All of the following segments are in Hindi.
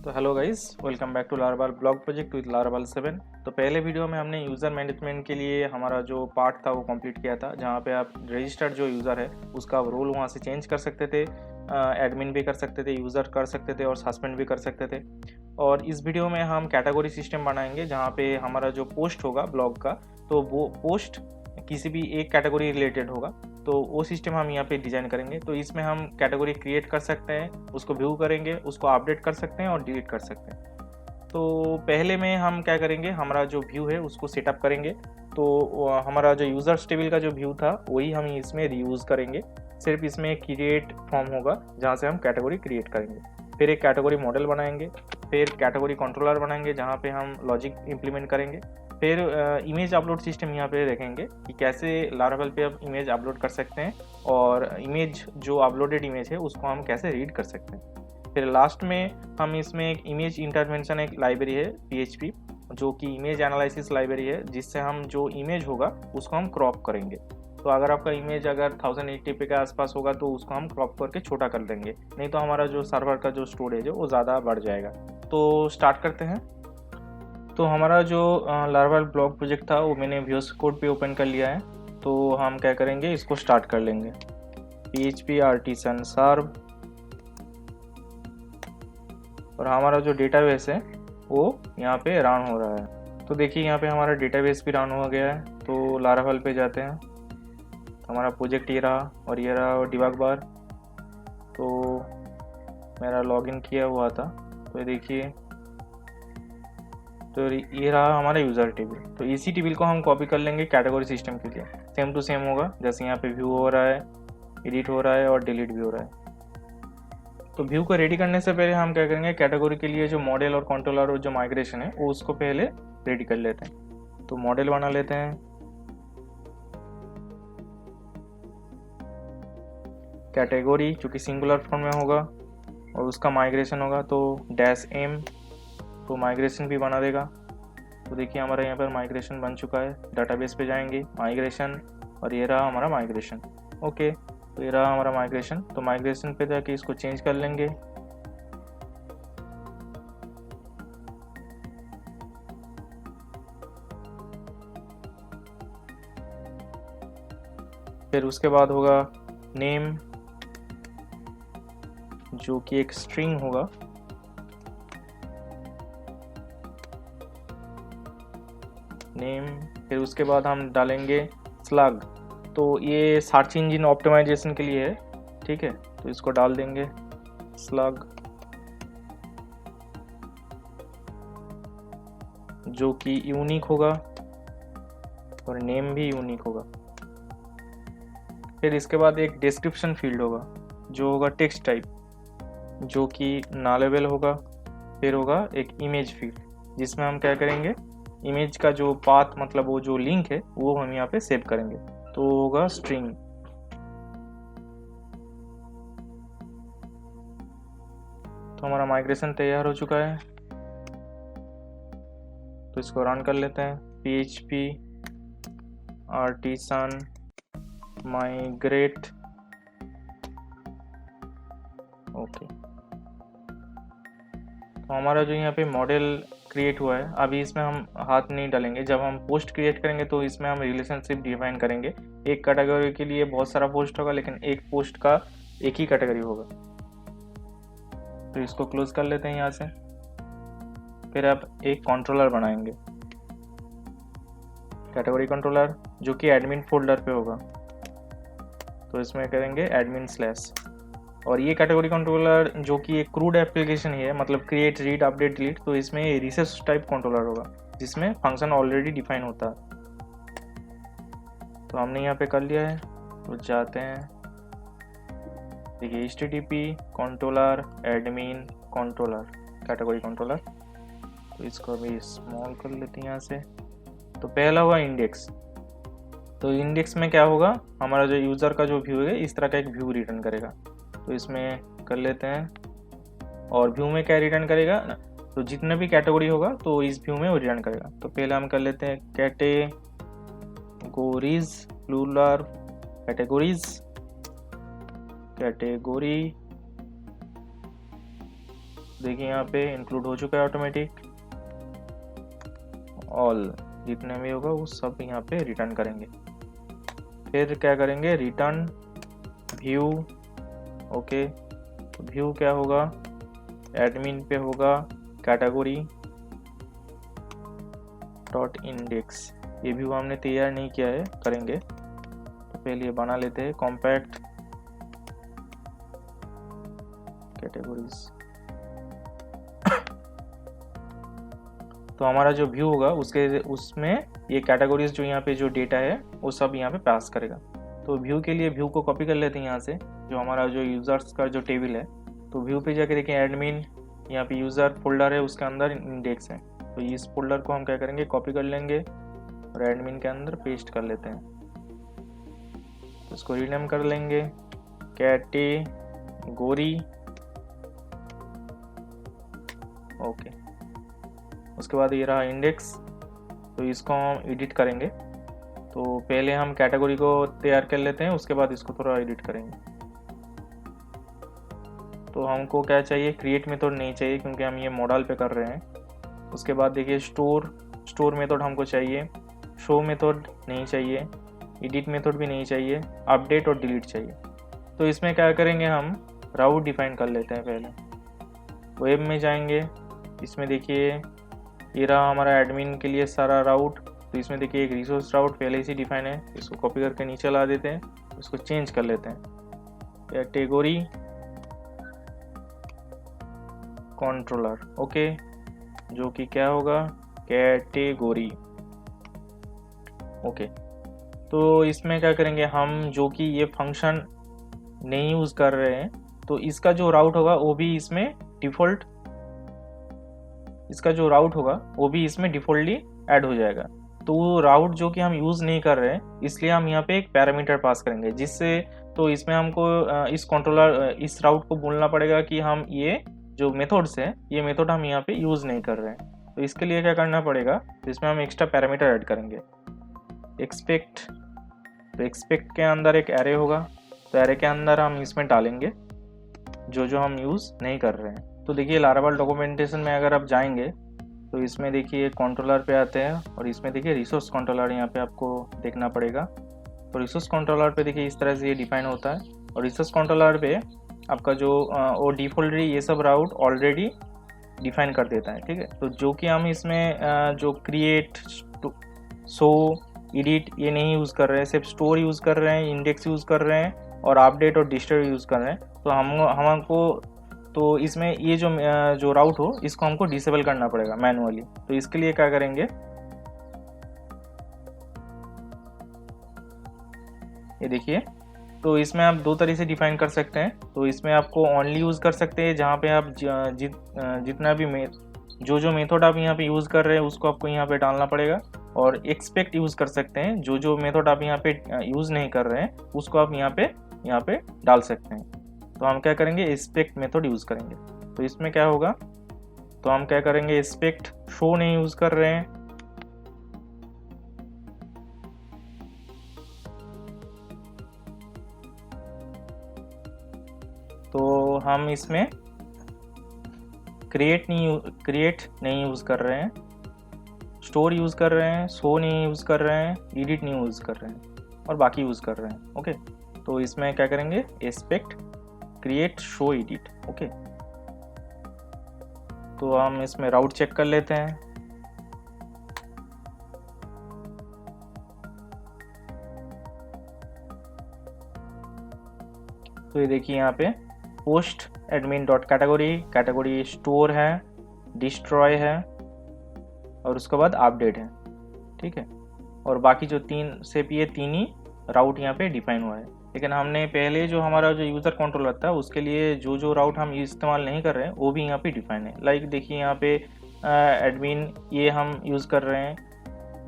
तो hello guys, welcome back to लाराबाल blog project with लाराबाल 7। तो पहले वीडियो में हमने यूज़र मैनेजमेंट के लिए हमारा जो पार्ट था वो कंप्लीट किया था, जहाँ पे आप रजिस्टर्ड जो यूज़र है उसका रोल वहाँ से चेंज कर सकते थे, एडमिन भी कर सकते थे, यूज़र कर सकते थे और सस्पेंड भी कर सकते थे। और इस वीडियो में हम कैटेगरी सिस्टम बनाएंगे, जहाँ पे हमारा जो पोस्ट होगा ब्लॉग का, तो वो पोस्ट किसी भी एक कैटेगरी रिलेटेड होगा, तो वो सिस्टम हम यहाँ पे डिज़ाइन करेंगे। तो इसमें हम कैटेगरी क्रिएट कर सकते हैं, उसको व्यू करेंगे, उसको अपडेट कर सकते हैं और डिलीट कर सकते हैं। तो पहले में हम क्या करेंगे, हमारा जो व्यू है उसको सेटअप करेंगे। तो हमारा जो यूज़र्स टेबल का जो व्यू था वही हम इसमें रीयूज़ करेंगे। सिर्फ इसमें क्रिएट फॉर्म होगा जहाँ से हम कैटेगरी क्रिएट करेंगे। फिर एक कैटेगरी मॉडल बनाएंगे, फिर कैटेगरी कंट्रोलर बनाएंगे जहाँ पे हम लॉजिक इम्प्लीमेंट करेंगे। फिर इमेज अपलोड सिस्टम यहाँ पे देखेंगे कि कैसे लारावेल पे आप इमेज अपलोड कर सकते हैं, और इमेज जो अपलोडेड इमेज है उसको हम कैसे रीड कर सकते हैं। फिर लास्ट में हम इसमें एक इमेज इंटरवेंशन एक लाइब्रेरी है PHP, जो कि इमेज एनालिसिस लाइब्रेरी है, जिससे हम जो इमेज होगा उसको हम क्रॉप करेंगे। तो अगर आपका इमेज अगर 1080p के आसपास होगा तो उसको हम क्रॉप करके छोटा कर देंगे, नहीं तो हमारा जो सर्वर का जो स्टोरेज है वो ज़्यादा बढ़ जाएगा। तो स्टार्ट करते हैं। तो हमारा जो लारावेल ब्लॉग प्रोजेक्ट था वो मैंने VS कोड पे ओपन कर लिया है। तो हम क्या करेंगे, इसको स्टार्ट कर लेंगे। PHP आर्टिसन सर्व, और हमारा जो डेटाबेस है वो यहाँ पे रन हो रहा है। तो देखिए यहाँ पे हमारा डेटाबेस भी रन हो गया है। तो लारावेल पे जाते हैं, तो हमारा प्रोजेक्ट ये रहा और ये रहा डिबग बार। तो मेरा लॉगिन किया हुआ था, तो ये देखिए, तो ये रहा हमारा यूज़र टेबल। तो इसी टेबल को हम कॉपी कर लेंगे कैटेगरी सिस्टम के लिए। सेम टू सेम होगा, जैसे यहाँ पे व्यू हो रहा है, एडिट हो रहा है और डिलीट भी हो रहा है। तो व्यू को रेडी करने से पहले हम क्या करेंगे, कैटेगरी के लिए जो मॉडल और कंट्रोलर और जो माइग्रेशन है वो उसको पहले रेडी कर लेते हैं। तो मॉडल बना लेते हैं। कैटेगरी चूँकि सिंगुलर फॉर्म में होगा और उसका माइग्रेशन होगा तो -m, तो माइग्रेशन भी बना देगा। तो देखिए हमारा यहाँ पर माइग्रेशन बन चुका है। डाटाबेस पे जाएंगे, माइग्रेशन, और ये रहा हमारा माइग्रेशन। ओके, तो ये रहा हमारा माइग्रेशन। तो माइग्रेशन पे जाके इसको चेंज कर लेंगे। फिर उसके बाद होगा नेम, जो कि एक स्ट्रिंग होगा। नेम, फिर उसके बाद हम डालेंगे स्लग। तो ये सर्च इंजन ऑप्टिमाइजेशन के लिए है, ठीक है। तो इसको डाल देंगे स्लग, जो कि यूनिक होगा और नेम भी यूनिक होगा। फिर इसके बाद एक डिस्क्रिप्शन फील्ड होगा जो होगा टेक्स्ट टाइप, जो कि नॉलेबल होगा। फिर होगा एक इमेज फील्ड, जिसमें हम क्या करेंगे, इमेज का जो पाथ मतलब वो जो लिंक है वो हम यहाँ पे सेव करेंगे। तो होगा स्ट्रिंग। तो हमारा माइग्रेशन तैयार हो चुका है। तो इसको रन कर लेते हैं। PHP artisan migrate, okay. तो हमारा जो यहाँ पे मॉडल क्रिएट हुआ है, अभी इसमें हम हाथ नहीं डालेंगे। जब हम पोस्ट क्रिएट करेंगे तो इसमें हम रिलेशनशिप डिफाइन करेंगे। एक कैटेगरी के लिए बहुत सारा पोस्ट होगा, लेकिन एक पोस्ट का एक ही कैटेगरी होगा। तो इसको क्लोज कर लेते हैं यहाँ से। फिर अब एक कंट्रोलर बनाएंगे, कैटेगरी कंट्रोलर, जो कि एडमिन फोल्डर पे होगा। तो इसमें करेंगे एडमिन स्लैश, और ये कैटेगरी कंट्रोलर जो कि एक क्रूड एप्लीकेशन ही है, मतलब क्रिएट, रीड, अपडेट, डिलीट। तो इसमें रिसोर्स टाइप कंट्रोलर होगा, जिसमें फंक्शन ऑलरेडी डिफाइन होता है। तो हमने यहाँ पे कर लिया है। तो जाते हैं, देखिए HTTP controller admin controller category controller. तो इसको अभी स्मॉल कर लेते हैं यहाँ से। तो पहला हुआ इंडेक्स। तो इंडेक्स में क्या होगा, हमारा जो यूज़र का जो व्यू है इस तरह का एक व्यू रिटर्न करेगा। तो इसमें कर लेते हैं। और व्यू में क्या रिटर्न करेगा, तो जितने भी कैटेगरी होगा तो इस व्यू में वो रिटर्न करेगा। तो पहले हम कर लेते हैं कैटेगोरीज, प्लूरल कैटेगोरीज। कैटेगरी, देखिए यहाँ पे इंक्लूड हो चुका है ऑटोमेटिक। ऑल जितने भी होगा वो सब यहाँ पे रिटर्न करेंगे। फिर क्या करेंगे, रिटर्न व्यू। ओके, व्यू क्या होगा, एडमिन पे होगा कैटेगरी डॉट इंडेक्स। ये व्यू हमने तैयार नहीं किया है, करेंगे। तो पहले ये बना लेते हैं, कॉम्पैक्ट कैटेगरीज। तो हमारा जो व्यू होगा उसमें ये कैटेगरीज जो यहाँ पे जो डेटा है वो सब यहाँ पे पास करेगा। तो व्यू के लिए व्यू को कॉपी कर लेते हैं यहाँ से, जो हमारा जो यूज़र्स का जो टेबल है। तो व्यू पे जाके देखें एडमिन, यहाँ पे यूज़र फोल्डर है, उसके अंदर इंडेक्स है। तो इस फोल्डर को हम क्या करेंगे, कॉपी कर लेंगे और एडमिन के अंदर पेस्ट कर लेते हैं। तो इसको रीनेम कर लेंगे कैटेगरी। ओके, उसके बाद ये रहा इंडेक्स। तो इसको हम एडिट करेंगे। तो पहले हम कैटेगरी को तैयार कर लेते हैं, उसके बाद इसको थोड़ा एडिट करेंगे। तो हमको क्या चाहिए, क्रिएट मेथड नहीं चाहिए क्योंकि हम ये मॉडल पे कर रहे हैं। उसके बाद देखिए स्टोर मेथड हमको चाहिए, शो मेथड नहीं चाहिए, एडिट मेथड भी नहीं चाहिए, अपडेट और डिलीट चाहिए। तो इसमें क्या करेंगे, हम राउट डिफाइन कर लेते हैं। पहले वेब में जाएंगे, इसमें देखिए ये रहा हमारा एडमिन के लिए सारा राउट। तो इसमें देखिए एक रिसोर्स राउट पहले से डिफाइन है, इसको कॉपी करके नीचे ला देते हैं, इसको चेंज कर लेते हैं कैटेगरी कंट्रोलर। ओके, जो कि क्या होगा, कैटेगरी। ओके, तो इसमें क्या करेंगे हम, जो कि ये फंक्शन नहीं यूज़ कर रहे हैं, तो इसका जो राउट होगा वो भी इसमें डिफ़ॉल्ट, इसका जो राउट होगा वो भी इसमें डिफ़ॉल्टली ऐड हो जाएगा। तो वो राउट जो कि हम यूज़ नहीं कर रहे हैं, इसलिए हम यहाँ पे एक पैरामीटर पास करेंगे, जिससे तो इसमें हमको इस कंट्रोलर इस राउट को बोलना पड़ेगा कि हम ये जो मेथड्स है, ये मेथड हम यहाँ पे यूज़ नहीं कर रहे हैं। तो इसके लिए क्या करना पड़ेगा, इसमें हम एक्स्ट्रा पैरामीटर ऐड करेंगे, एक्सपेक्ट। तो एक्सपेक्ट के अंदर एक एरे होगा, तो एरे के अंदर हम इसमें डालेंगे जो हम यूज़ नहीं कर रहे हैं। तो देखिए लारावल डॉक्यूमेंटेशन में अगर आप जाएंगे तो इसमें देखिए कंट्रोलर पे आते हैं और इसमें देखिए रिसोर्स कंट्रोलर यहाँ पे आपको देखना पड़ेगा। तो रिसोर्स कंट्रोलर पे देखिए इस तरह से ये डिफाइन होता है, और रिसोर्स कंट्रोलर पे आपका जो वो डिफ़ॉल्टली ये सब राउट ऑलरेडी डिफाइन कर देता है। ठीक है, तो जो कि हम इसमें जो क्रिएट, शो, एडिट ये नहीं यूज़ कर रहे हैं, सिर्फ स्टोर यूज़ कर रहे हैं, इंडेक्स यूज़ कर रहे हैं और अपडेट और डिस्टर्ब यूज़ कर रहे हैं। तो हमको तो इसमें ये जो राउट हो इसको हमको डिसेबल करना पड़ेगा मैनुअली। तो इसके लिए क्या करेंगे, ये देखिए, तो इसमें आप दो तरीके से डिफाइन कर सकते हैं। तो इसमें आपको ओनली यूज़ कर सकते हैं, जहाँ पे आप जितना भी जो मेथड आप यहाँ पे यूज़ कर रहे हैं उसको आपको यहाँ पे डालना पड़ेगा, और एक्सपेक्ट यूज़ कर सकते हैं, जो मेथड आप यहाँ पे यूज़ नहीं कर रहे हैं उसको आप यहाँ पे डाल सकते हैं। तो हम क्या करेंगे, एक्सपेक्ट मेथड यूज़ करेंगे। तो इसमें क्या होगा, तो हम क्या करेंगे, एक्सपेक्ट शो नहीं यूज़ कर रहे हैं, तो हम इसमें क्रिएट नहीं यूज़ कर रहे हैं, स्टोर यूज़ कर रहे हैं, शो नहीं यूज़ कर रहे हैं, एडिट नहीं यूज़ कर रहे हैं और बाकी यूज़ कर रहे हैं। ओके, तो इसमें क्या करेंगे, expect, create, show, edit. Okay, तो हम इसमें राउट चेक कर लेते हैं। तो ये देखिए यहाँ पे post admin dot category store है, डिस्ट्रॉय है और उसके बाद अपडेट है। ठीक है, और बाकी जो ये तीन ही राउट यहाँ पे डिफाइन हुआ है। लेकिन हमने पहले जो हमारा जो यूज़र कंट्रोलर था उसके लिए जो राउट हम इस्तेमाल नहीं कर रहे हैं वो भी यहाँ पे डिफाइन है। लाइक देखिए यहाँ पे एडमिन ये हम यूज़ कर रहे हैं,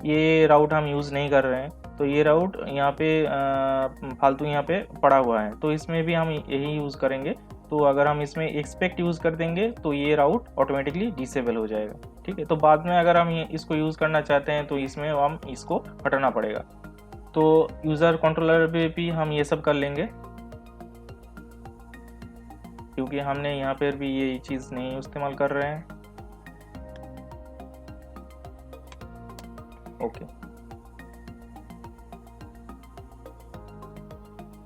ये राउट हम यूज़ नहीं कर रहे हैं, तो ये राउट यहाँ पे फालतू यहाँ पे पड़ा हुआ है, तो इसमें भी हम यही यूज़ करेंगे। तो अगर हम इसमें एक्सपेक्ट यूज़ कर देंगे तो ये राउट ऑटोमेटिकली डिसेबल हो जाएगा। ठीक है, तो बाद में अगर हम इसको यूज़ करना चाहते हैं तो इसमें हम इसको हटाना पड़ेगा। तो यूज़र कंट्रोलर पे भी हम ये सब कर लेंगे। क्योंकि हमने यहाँ पर भी ये चीज़ नहीं इस्तेमाल कर रहे हैं। ओके,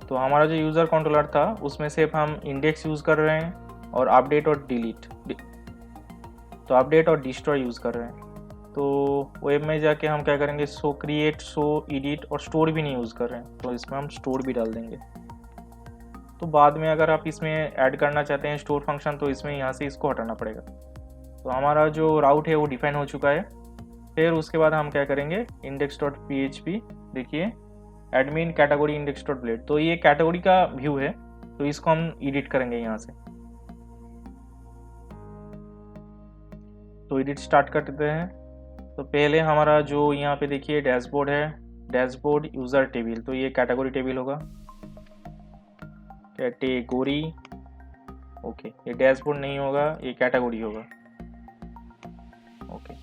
तो हमारा जो यूज़र कंट्रोलर था उसमें सिर्फ हम इंडेक्स यूज़ कर रहे हैं और अपडेट और डिलीट, तो अपडेट और डिस्ट्रॉय यूज़ कर रहे हैं। तो वेब में जाके हम क्या करेंगे, सो क्रिएट, सो एडिट और स्टोर भी नहीं यूज़ कर रहे हैं, तो इसमें हम स्टोर भी डाल देंगे। तो बाद में अगर आप इसमें ऐड करना चाहते हैं स्टोर फंक्शन, तो इसमें यहाँ से इसको हटाना पड़ेगा। तो हमारा जो राउट है वो डिफाइन हो चुका है। फिर उसके बाद हम क्या करेंगे, index.php, देखिए एडमिन कैटेगरी index.blade, तो ये कैटेगरी का व्यू है, तो इसको हम एडिट करेंगे यहाँ से। तो एडिट स्टार्ट कर देते हैं। तो पहले हमारा जो यहाँ पे देखिए डैशबोर्ड है, डैशबोर्ड यूज़र टेबल, तो ये कैटेगरी टेबल होगा, कैटेगरी। ओके, ये डैशबोर्ड नहीं होगा, ये कैटेगरी होगा। ओके,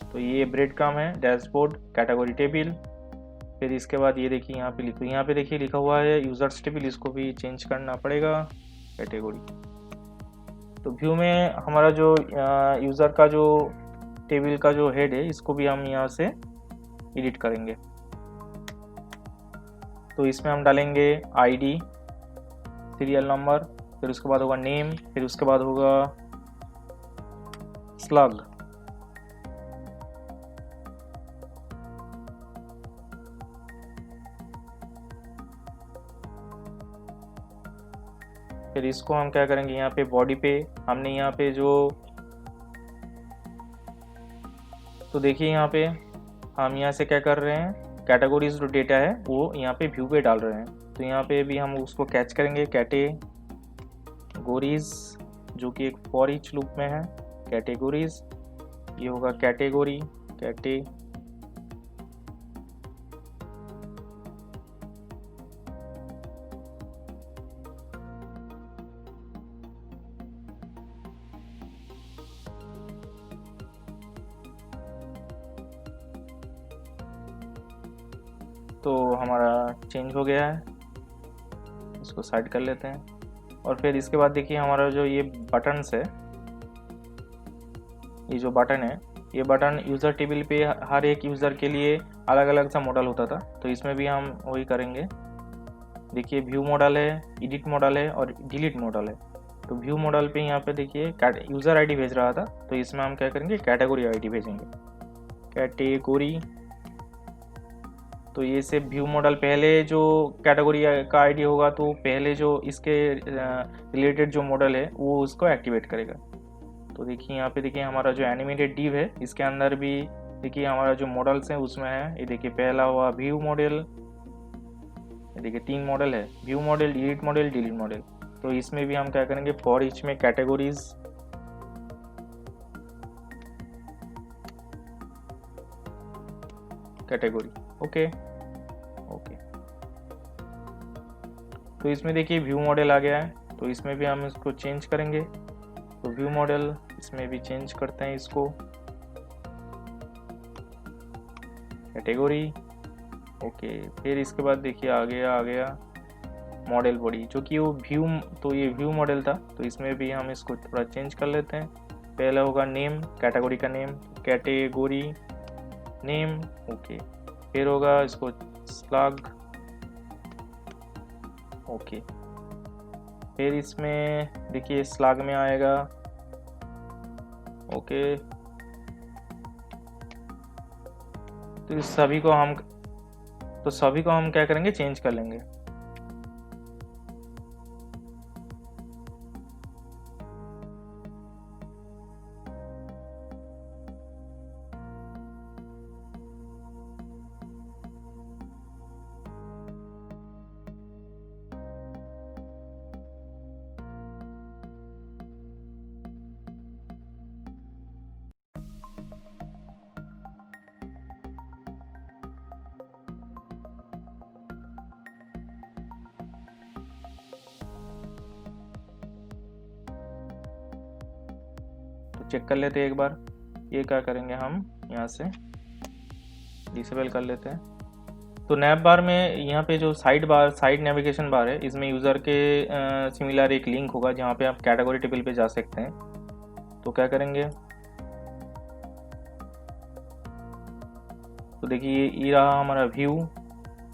तो ये ब्रेड क्रम्ब है, डैशबोर्ड कैटेगरी टेबल। फिर इसके बाद ये देखिए यहाँ पे लिखो, यहाँ पे देखिए लिखा हुआ है यूज़र्स टेबल, इसको भी चेंज करना पड़ेगा कैटेगरी। तो व्यू में हमारा जो यूज़र का जो टेबल का जो हेड है, इसको भी हम यहाँ से एडिट करेंगे। तो इसमें हम डालेंगे आईडी, सीरियल नंबर, फिर उसके बाद होगा नेम, फिर उसके बाद होगा स्लग। फिर इसको हम क्या करेंगे, यहाँ पे बॉडी पे हमने यहाँ पे जो, तो देखिए यहाँ पे हम यहाँ से क्या कर रहे हैं, कैटेगरीज जो डेटा है वो यहाँ पे व्यू पे डाल रहे हैं। तो यहाँ पे भी हम उसको कैच करेंगे, कैटेगरीज, जो कि एक फॉर ईच लूप में है, कैटेगरीज, ये होगा कैटेगरी, तो हमारा चेंज हो गया है, इसको साइड कर लेते हैं। और फिर इसके बाद देखिए हमारा जो ये बटन्स है, ये जो बटन है, ये बटन यूज़र टेबल पे हर एक यूज़र के लिए अलग अलग सा मॉडल होता था, तो इसमें भी हम वही करेंगे। देखिए व्यू मॉडल है, एडिट मॉडल है और डिलीट मॉडल है। तो व्यू मॉडल पे यहाँ पे देखिए यूज़र आईडी भेज रहा था, तो इसमें हम क्या करेंगे, कैटेगरी आईडी भेजेंगे, कैटेगरी। तो ये से व्यू मॉडल पहले जो कैटेगरी का आईडी होगा, तो पहले जो इसके रिलेटेड जो मॉडल है वो उसको एक्टिवेट करेगा। तो देखिए यहाँ पे देखिए हमारा जो एनिमेटेड डिव है, इसके अंदर भी देखिए हमारा जो मॉडल्स है उसमें है, ये देखिए पहला हुआ व्यू मॉडल, देखिए 3 मॉडल है, view model, edit model, delete model. तो इसमें भी हम क्या करेंगे, फॉर ईच में कैटेगरीज, कैटेगरी। ओके, तो इसमें देखिए व्यू मॉडल आ गया है, तो इसमें भी हम इसको चेंज करेंगे। तो व्यू मॉडल इसमें भी चेंज करते हैं इसको, कैटेगरी। ओके, फिर इसके बाद देखिए आ गया मॉडल बॉडी, जो कि वो व्यू, तो ये व्यू मॉडल था, तो इसमें भी हम इसको थोड़ा चेंज कर लेते हैं। पहला होगा नेम, कैटेगरी का नेम, कैटेगरी नेम। ओके, फिर होगा इसको स्लग। ओके, फिर इसमें देखिए स्लग में आएगा। ओके, तो सभी को हम क्या करेंगे, चेंज कर लेंगे। चेक कर लेते हैं एक बार, ये क्या करेंगे, हम यहाँ से डिसेबल कर लेते हैं। तो नैव बार में यहाँ पे जो साइड नेविगेशन बार है, इसमें यूज़र के सिमिलर एक लिंक होगा जहाँ पे आप कैटेगरी टेबल पे जा सकते हैं। तो क्या करेंगे, तो देखिए ये रहा हमारा व्यू।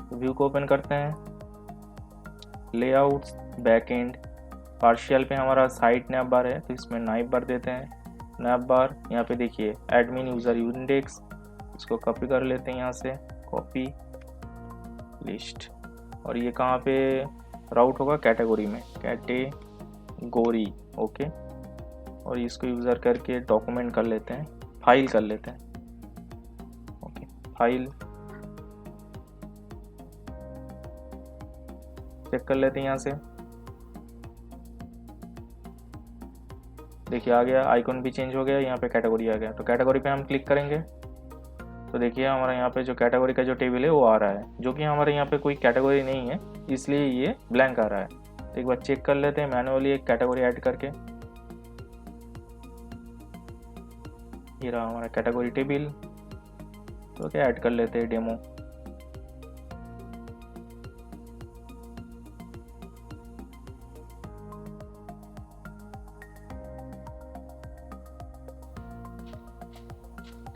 तो व्यू को ओपन करते हैं, लेआउट्स, बैकएंड, पार्शियल पे हमारा साइट नैव बार है, तो इसमें नाइव बार देते हैं। नैव बार यहाँ पे देखिए एडमिन यूज़र इंडेक्स, इसको कॉपी कर लेते हैं यहाँ से, कॉपी लिस्ट, और ये कहाँ पे राउट होगा, कैटेगरी में, कैटेगरी। ओके, और इसको यूज़र करके डॉक्यूमेंट कर लेते हैं, फाइल कर लेते हैं। ओके, फाइल चेक कर लेते हैं यहाँ से, देखिए आ गया, आइकॉन भी चेंज हो गया, यहाँ पे कैटेगरी आ गया। तो कैटेगरी पे हम क्लिक करेंगे तो देखिए हमारा यहाँ पे जो कैटेगरी का जो टेबल है वो आ रहा है, जो कि हमारे यहाँ पे कोई कैटेगरी नहीं है, इसलिए ये ब्लैंक आ रहा है। तो एक बार चेक कर लेते हैं मैनुअली एक कैटेगरी ऐड करके। ये रहा हमारा कैटेगरी टेबल, तो क्या ऐड कर लेते हैं डेमो।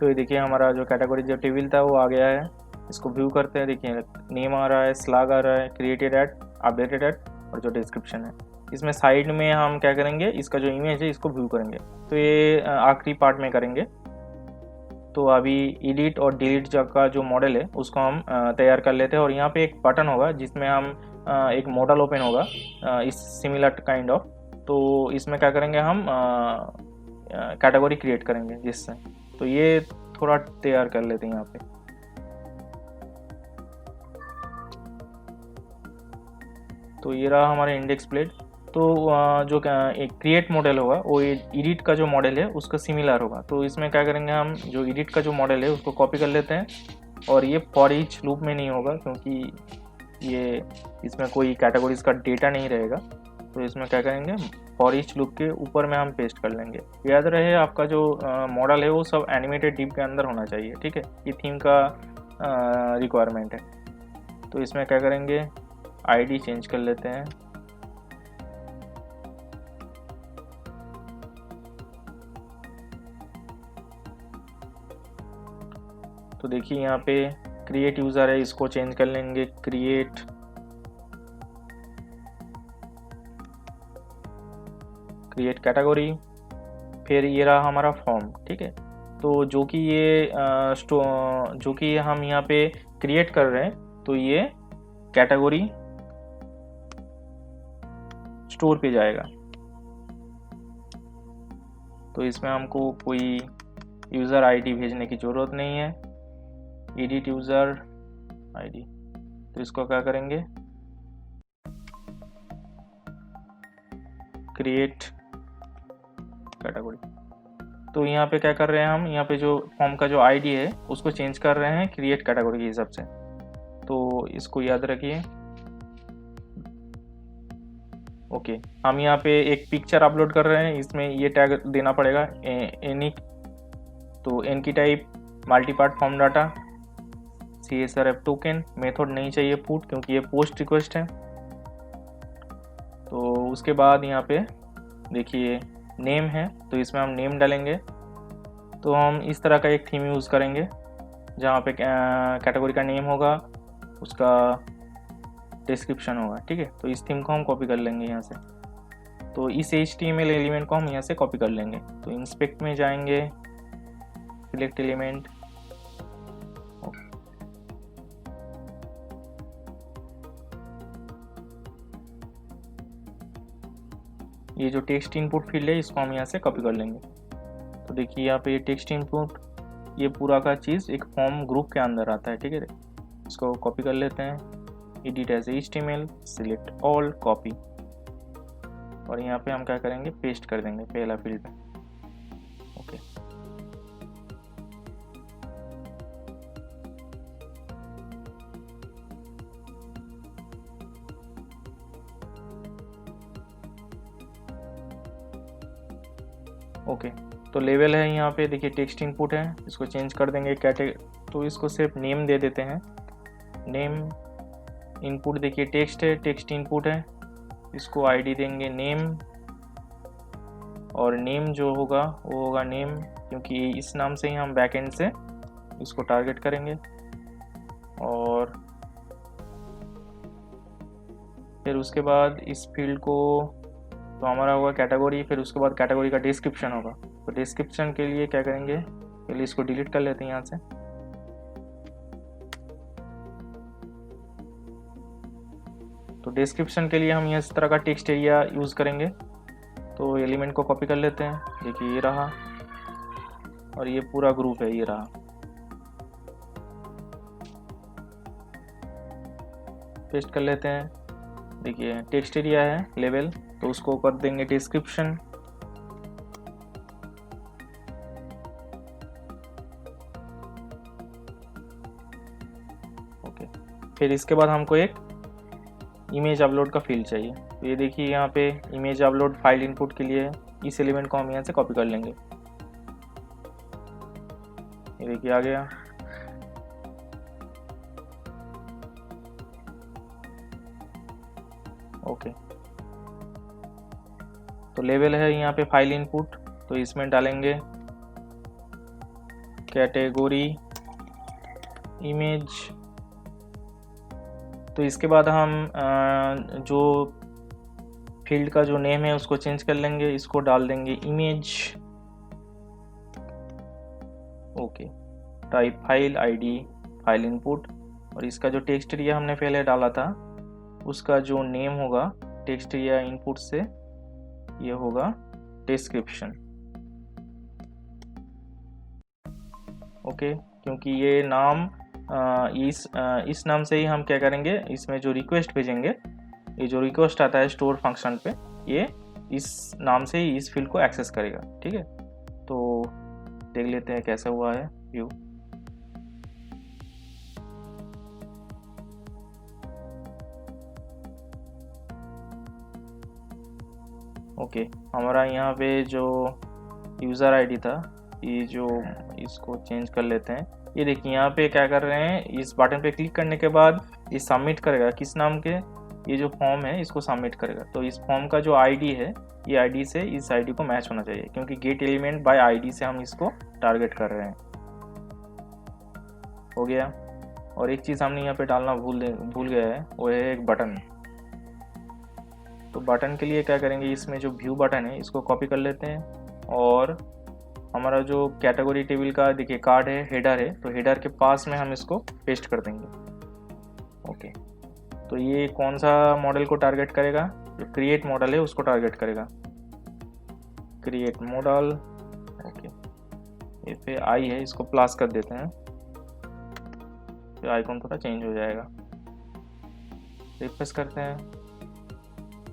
तो ये देखिए हमारा जो कैटेगरी जो टेबल था वो आ गया है। इसको व्यू करते हैं, देखिए नेम आ रहा है, स्लैग आ रहा है, क्रिएटेड एट, अपडेटेड एट, और जो डिस्क्रिप्शन है। इसमें साइड में हम क्या करेंगे, इसका जो इमेज है इसको व्यू करेंगे। तो ये आखिरी पार्ट में करेंगे। तो अभी एडिट और डिलीट का जो मॉडल है उसको हम तैयार कर लेते हैं। और यहाँ पे एक बटन होगा जिसमें हम एक मॉडल ओपन होगा इस सिमिलर काइंड ऑफ। तो इसमें क्या करेंगे, हम कैटेगरी क्रिएट करेंगे जिससे। तो ये थोड़ा तैयार कर लेते हैं यहाँ पे। तो ये रहा हमारा इंडेक्स प्लेट। तो जो एक क्रिएट मॉडल होगा वो एडिट का जो मॉडल है उसका सिमिलर होगा। तो इसमें क्या करेंगे, हम जो एडिट का जो मॉडल है उसको कॉपी कर लेते हैं। और ये फॉर ईच लूप में नहीं होगा क्योंकि ये इसमें कोई कैटेगरीज का डेटा नहीं रहेगा। तो इसमें क्या करेंगे, फॉर ईच लूप के ऊपर में हम पेस्ट कर लेंगे। याद रहे आपका जो मॉडल है वो सब एनिमेटेड डिव के अंदर होना चाहिए, ठीक है, ये थीम का रिक्वायरमेंट है। तो इसमें क्या करेंगे, आईडी चेंज कर लेते हैं। तो देखिए यहाँ पे क्रिएट यूज़र है, इसको चेंज कर लेंगे क्रिएट कैटेगरी। फिर ये रहा हमारा फॉर्म, ठीक है। तो जो कि ये जो कि हम यहाँ पे क्रिएट कर रहे हैं, तो ये कैटेगरी स्टोर पे जाएगा। तो इसमें हमको कोई यूज़र आईडी भेजने की ज़रूरत नहीं है, एडिट यूज़र आईडी। तो इसको क्या करेंगे, क्रिएट कैटेगरी। तो यहाँ पे क्या कर रहे हैं हम, यहाँ पे जो फॉर्म का जो आईडी है उसको चेंज कर रहे हैं क्रिएट कैटेगरी के हिसाब से। तो इसको याद रखिए। ओके, हम यहाँ पे एक पिक्चर अपलोड कर रहे हैं, इसमें ये टैग देना पड़ेगा एनी। तो एन की type multipart form data, CSRF token, method नहीं चाहिए पुट क्योंकि ये पोस्ट रिक्वेस्ट है। तो उसके बाद यहाँ पे देखिए नेम है, तो इसमें हम नेम डालेंगे। तो हम इस तरह का एक थीम यूज़ करेंगे जहाँ पे कैटेगरी का नेम होगा, उसका डिस्क्रिप्शन होगा, ठीक है। तो इस थीम को हम कॉपी कर लेंगे यहाँ से। तो इस HTML एलिमेंट को हम यहाँ से कॉपी कर लेंगे। तो इंस्पेक्ट में जाएंगे, सिलेक्ट एलिमेंट, ये जो टेक्स्ट इनपुट फील्ड है इसको हम यहाँ से कॉपी कर लेंगे। तो देखिए यहाँ पे टेक्स्ट इनपुट, ये पूरा का चीज़ एक फॉर्म ग्रुप के अंदर आता है, ठीक है। इसको कॉपी कर लेते हैं, edit as HTML, select all, copy, और यहाँ पे हम क्या करेंगे, पेस्ट कर देंगे पहला फील्ड में। Okay, okay. तो लेवल है यहाँ पे देखिए टेक्स्ट इनपुट है, इसको चेंज कर देंगे तो इसको सिर्फ नेम दे देते हैं, नेम इनपुट देखिए टेक्स्ट है, टेक्स्ट इनपुट है, इसको आईडी देंगे नेम, और नेम जो होगा वो होगा नेम, क्योंकि इस नाम से ही हम बैकएंड से इसको टारगेट करेंगे। और फिर उसके बाद इस फील्ड को तो हमारा होगा कैटेगरी, फिर उसके बाद कैटेगरी का डिस्क्रिप्शन होगा। तो डिस्क्रिप्शन के लिए क्या करेंगे, पहले इसको डिलीट कर लेते हैं यहाँ से। तो डिस्क्रिप्शन के लिए हम इस तरह का टेक्स्ट एरिया यूज़ करेंगे। तो एलिमेंट को कॉपी कर लेते हैं, देखिए ये रहा, और ये पूरा ग्रुप है, ये रहा। पेस्ट कर लेते हैं, देखिए टेक्स्ट एरिया है लेवल, तो उसको कर देंगे डिस्क्रिप्शन। ओके, फिर इसके बाद हमको एक इमेज अपलोड का फील्ड चाहिए। तो ये देखिए यहाँ पे इमेज अपलोड फाइल इनपुट के लिए इस एलिमेंट को हम यहाँ से कॉपी कर लेंगे। ये देखिए आ गया। ओके, तो लेवल है यहाँ पे फाइल इनपुट, तो इसमें डालेंगे कैटेगरी इमेज। तो इसके बाद हम जो फील्ड का जो नेम है उसको चेंज कर लेंगे, इसको डाल देंगे image. Okay, type file, ID file input, और इसका जो टेक्स्ट एरिया हमने पहले डाला था उसका जो नेम होगा टेक्स्ट एरिया इनपुट से, ये होगा डिस्क्रिप्शन। ओके, क्योंकि ये नाम इस नाम से ही हम क्या करेंगे, इसमें जो रिक्वेस्ट भेजेंगे, ये जो रिक्वेस्ट आता है स्टोर फंक्शन पे, ये इस नाम से ही इस फील्ड को एक्सेस करेगा। ठीक है, तो देख लेते हैं कैसा हुआ है व्यू। ओके, हमारा यहाँ पे जो यूज़र आईडी था, ये जो इसको चेंज कर लेते हैं। ये देखिए यहाँ पे क्या कर रहे हैं, इस बटन पे क्लिक करने के बाद ये सबमिट करेगा किस नाम के, ये जो फॉर्म है इसको सबमिट करेगा। तो इस फॉर्म का जो आईडी है, ये आईडी से इस आईडी को मैच होना चाहिए, क्योंकि गेट एलिमेंट बाय आईडी से हम इसको टारगेट कर रहे हैं। हो गया। और एक चीज़ हमने यहाँ पे डालना भूल गया है, वो है एक बटन। तो बटन के लिए क्या करेंगे, इसमें जो व्यू बटन है इसको कॉपी कर लेते हैं, और हमारा जो कैटेगरी टेबल का देखिए कार्ड है, हेडर है, तो हेडर के पास में हम इसको पेस्ट कर देंगे। ओके, तो ये कौन सा मॉडल को टारगेट करेगा, जो क्रिएट मॉडल है उसको टारगेट करेगा, क्रिएट मॉडल। ओके, ये पे आई है, इसको प्लस कर देते हैं, तो आइकॉन थोड़ा चेंज हो जाएगा। रिफ्रेश करते हैं,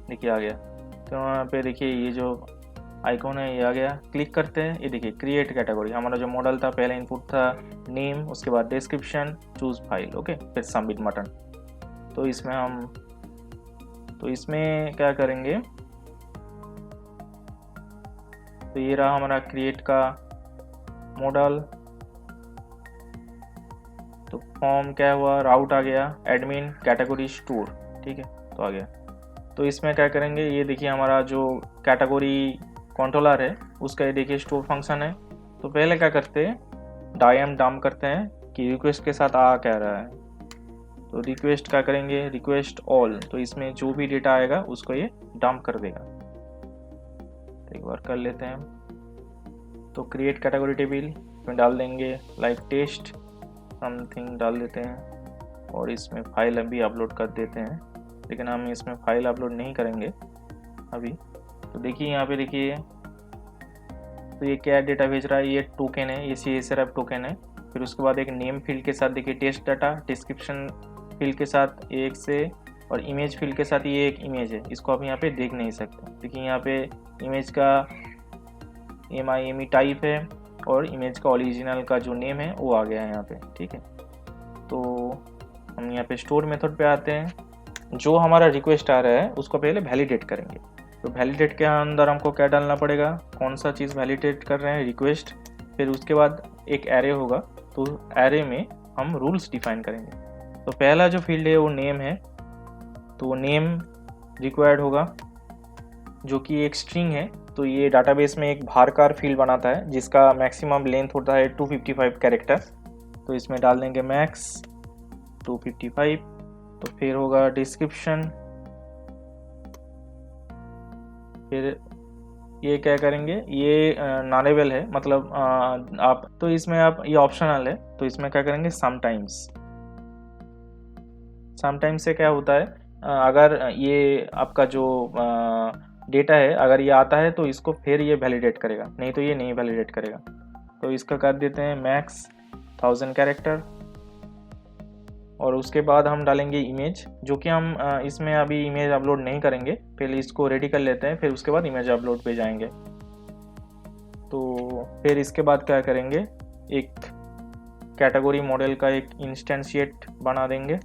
देखिए आ गया। तो यहाँ पे देखिए ये जो आइकॉन है ये आ गया। क्लिक करते हैं, ये देखिए क्रिएट कैटेगरी, हमारा जो मॉडल था पहले इनपुट था नेम, उसके बाद डिस्क्रिप्शन, चूज फाइल। ओके, फिर सबमिट बटन। तो इसमें क्या करेंगे, तो ये रहा हमारा क्रिएट का मॉडल। तो फॉर्म क्या हुआ, राउट आ गया, एडमिन कैटेगरी स्टोर। ठीक है, तो आ गया। तो इसमें क्या करेंगे, ये देखिए हमारा जो कैटेगरी कंट्रोलर है उसका ये देखिए स्टोर फंक्शन है। तो पहले क्या करते हैं, डायम डंप करते हैं कि रिक्वेस्ट के साथ आ क्या रहा है। तो रिक्वेस्ट क्या करेंगे, रिक्वेस्ट ऑल, तो इसमें जो भी डेटा आएगा उसको ये डंप कर देगा। तो एक बार कर लेते हैं। तो क्रिएट कैटेगरी टेबल में डाल देंगे लाइक टेस्ट समथिंग डाल देते हैं, और इसमें फाइल अभी अपलोड कर देते हैं, लेकिन हम इसमें फाइल अपलोड नहीं करेंगे अभी। तो देखिए यहाँ पे देखिए, तो ये क्या डेटा भेज रहा है, ये टोकन है, ये CSRF टोकन है। फिर उसके बाद एक नेम फील्ड के साथ देखिए टेस्ट डाटा, डिस्क्रिप्शन फील्ड के साथ एक से, और इमेज फील्ड के साथ ये एक इमेज है, इसको आप यहाँ पे देख नहीं सकते। देखिए यहाँ पे इमेज का MIME टाइप है, और इमेज का ओरिजिनल का जो नेम है वो आ गया है यहाँ पे। ठीक है, तो हम यहाँ पे स्टोर मेथड पे आते हैं। जो हमारा रिक्वेस्ट आ रहा है उसको पहले वैलिडेट करेंगे। तो वैलिडेट के अंदर हमको क्या डालना पड़ेगा, कौन सा चीज़ वैलिडेट कर रहे हैं, रिक्वेस्ट। फिर उसके बाद एक एरे होगा, तो एरे में हम रूल्स डिफाइन करेंगे। तो पहला जो फील्ड है वो नेम है, तो नेम रिक्वायर्ड होगा जो कि एक स्ट्रिंग है। तो ये डाटाबेस में एक भारकार फील्ड बनाता है जिसका मैक्सिमम लेंथ होता है 255 कैरेक्टर। तो इसमें डाल देंगे मैक्स 255। तो फिर होगा डिस्क्रिप्शन, फिर ये क्या करेंगे, ये नॉनेबल है, मतलब आप, तो इसमें आप, ये ऑप्शनल है, तो इसमें क्या करेंगे समटाइम्स। समटाइम्स से क्या होता है, अगर ये आपका जो डेटा है अगर ये आता है तो इसको फिर ये वैलिडेट करेगा, नहीं तो ये नहीं वैलिडेट करेगा। तो इसका कर देते हैं मैक्स 1000 कैरेक्टर। और उसके बाद हम डालेंगे इमेज, जो कि हम इसमें अभी इमेज अपलोड नहीं करेंगे, पहले इसको रेडी कर लेते हैं, फिर उसके बाद इमेज अपलोड पे जाएंगे। तो फिर इसके बाद क्या करेंगे, एक कैटेगरी मॉडल का एक इंस्टेंशिएट बना देंगे।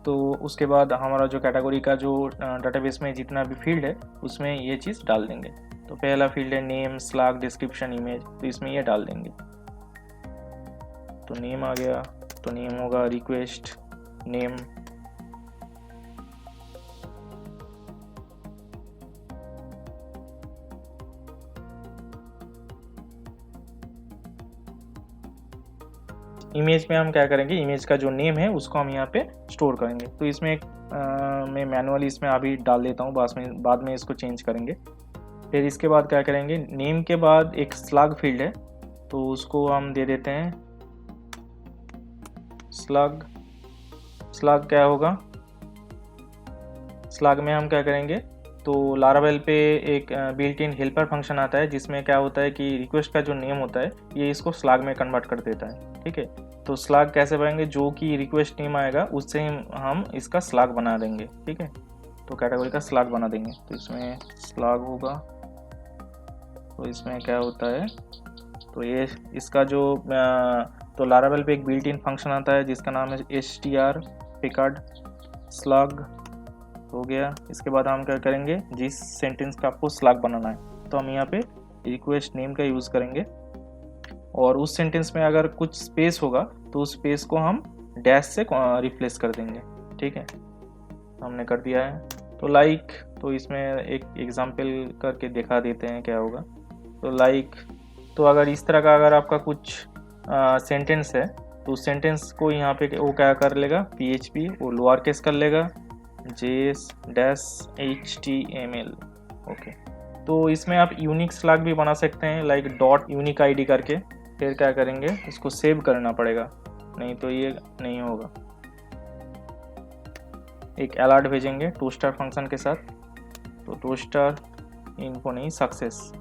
तो उसके बाद हमारा जो कैटेगरी का जो डाटाबेस में जितना भी फील्ड है उसमें ये चीज़ डाल देंगे। तो पहला फील्ड है नेम स्लैग डिस्क्रिप्शन इमेज, तो इसमें ये डाल देंगे। तो नेम आ गया, तो नेम होगा रिक्वेस्ट नेम। इमेज में हम क्या करेंगे, इमेज का जो नेम है उसको हम यहाँ पे स्टोर करेंगे। तो इसमें मैं मैनुअली इसमें अभी डाल देता हूँ, बाद में इसको चेंज करेंगे। फिर इसके बाद क्या करेंगे, नेम के बाद एक स्लग फील्ड है, तो उसको हम दे देते हैं स्लग। स्लग क्या होगा, स्लग में हम क्या करेंगे, तो लारावेल पे एक बिल्ट इन हेल्पर फंक्शन आता है जिसमें क्या होता है कि रिक्वेस्ट का जो नेम होता है ये इसको स्लग में कन्वर्ट कर देता है। ठीक है, तो स्लग कैसे बनाएंगे, जो कि रिक्वेस्ट नेम आएगा उससे हम इसका स्लग बना देंगे। ठीक है, तो कैटेगरी का स्लग बना देंगे। तो इसमें स्लग होगा, तो इसमें क्या होता है, तो ये इसका जो तो लारावेल पे एक बिल्ट इन फंक्शन आता है जिसका नाम है str पिकआर्ड स्लग हो गया। इसके बाद हम क्या करेंगे, जिस सेंटेंस का आपको स्लग बनाना है तो हम यहाँ पे रिक्वेस्ट नेम का यूज़ करेंगे, और उस सेंटेंस में अगर कुछ स्पेस होगा तो उस स्पेस को हम डैश से रिप्लेस कर देंगे। ठीक है, हमने कर दिया है। तो लाइक, तो इसमें एक एग्जांपल करके दिखा देते हैं क्या होगा। तो लाइक, तो अगर इस तरह का अगर आपका कुछ सेंटेंस है तो उस सेंटेंस को यहाँ पे वो क्या कर लेगा, PHP वो लोअर केस कर लेगा, JS-HTML। ओके, तो इसमें आप यूनिक स्लैग भी बना सकते हैं, लाइक डॉट यूनिक ID करके। फिर क्या करेंगे, इसको सेव करना पड़ेगा, नहीं तो ये नहीं होगा। एक अलर्ट भेजेंगे टोस्टर फंक्शन के साथ, तो टोस्टर इनको नहीं सक्सेस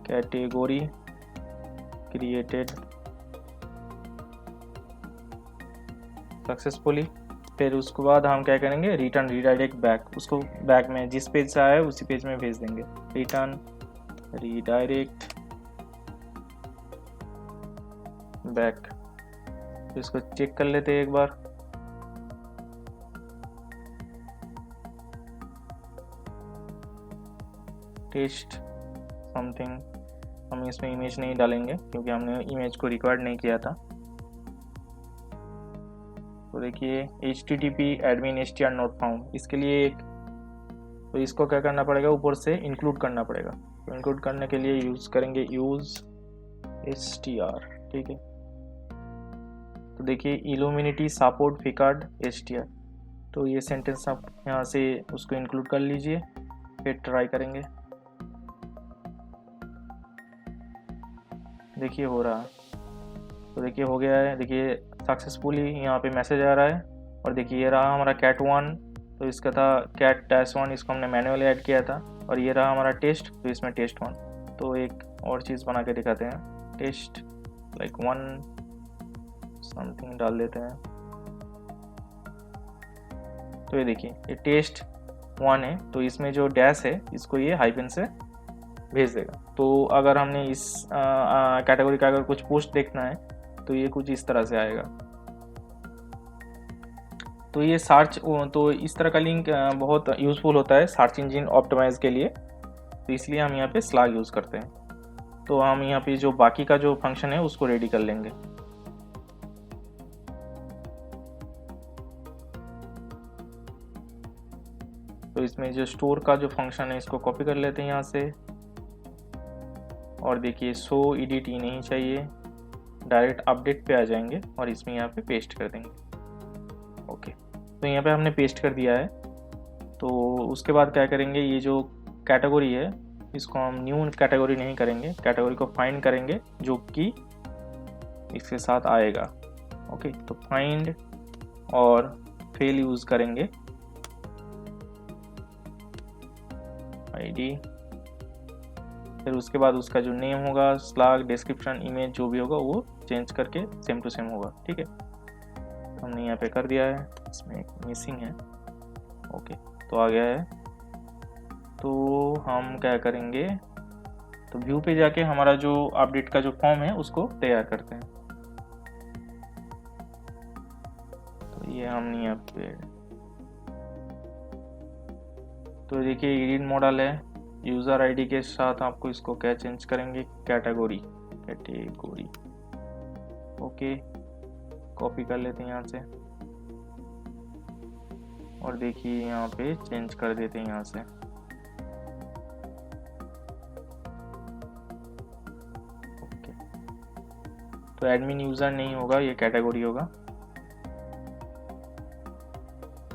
कैटेगरी क्रिएटेड सक्सेसफुली। फिर उसके बाद हम क्या करेंगे, रिटर्न रीडायरेक्ट बैक, उसको बैक में जिस पेज से आया है उसी पेज में भेज देंगे, रिटर्न रीडायरेक्ट बैक। तो इसको चेक कर लेते हैं एक बार। टेस्ट समथिंग, हम इसमें इमेज नहीं डालेंगे क्योंकि हमने इमेज को रिक्वायर्ड नहीं किया था। तो देखिए http admin str not found, इसके लिए एक, तो इसको क्या करना पड़ेगा, ऊपर से इंक्लूड करना पड़ेगा। तो इंक्लूड करने के लिए यूज़ करेंगे यूज़ str। ठीक है, तो देखिए इल्यूमिनिटी सपोर्ट पिकआर्ड str, तो ये सेंटेंस आप यहाँ से उसको इंक्लूड कर लीजिए। फिर ट्राई करेंगे, देखिए हो रहा है, तो देखिए हो गया है, देखिए सक्सेसफुली यहाँ पे मैसेज आ रहा है। और देखिए ये रहा हमारा cat1, तो इसका था cat-1, इसको हमने मैनुअली ऐड किया था। और ये रहा हमारा टेस्ट, तो इसमें test1। तो एक और चीज़ बना के दिखाते हैं, टेस्ट लाइक 1 समथिंग डाल देते हैं। तो ये देखिए ये test1 है, तो इसमें जो डैश है इसको ये हाइफन से भेज देगा। तो अगर हमने इस कैटेगरी का अगर कुछ पोस्ट देखना है तो ये कुछ इस तरह से आएगा। तो ये सर्च, तो इस तरह का लिंक बहुत यूज़फुल होता है सर्च इंजन ऑप्टिमाइज के लिए, तो इसलिए हम यहाँ पे स्लैग यूज़ करते हैं। तो हम यहाँ पे जो बाकी का जो फंक्शन है उसको रेडी कर लेंगे। तो इसमें जो स्टोर का जो फंक्शन है इसको कॉपी कर लेते हैं यहाँ से, और देखिए शो एडिट ही नहीं चाहिए, डायरेक्ट अपडेट पे आ जाएंगे और इसमें यहाँ पे पेस्ट कर देंगे। ओके, तो यहाँ पे हमने पेस्ट कर दिया है। तो उसके बाद क्या करेंगे, ये जो कैटेगरी है इसको हम न्यू कैटेगरी नहीं करेंगे, कैटेगरी को फाइंड करेंगे जो कि इसके साथ आएगा। ओके, तो फाइंड और फेल यूज़ करेंगे, आईडी, फिर उसके बाद उसका जो नेम होगा, स्लैग, डिस्क्रिप्शन, इमेज जो भी होगा वो चेंज करके सेम टू सेम होगा। ठीक है, तो हमने यहाँ पे कर दिया है, इसमें एक मिसिंग है। ओके, तो आ गया है। तो हम क्या करेंगे, तो व्यू पे जाके हमारा जो अपडेट का जो फॉर्म है उसको तैयार करते हैं। तो ये हमने यहाँ पे, तो देखिए एडिट मॉडल है, यूज़र आईडी के साथ आपको इसको क्या चेंज करेंगे, कैटेगरी। ओके, कॉपी कर लेते हैं यहाँ से और देखिए यहाँ पे चेंज कर देते हैं यहाँ से। ओके, तो एडमिन यूज़र नहीं होगा, ये कैटेगरी होगा।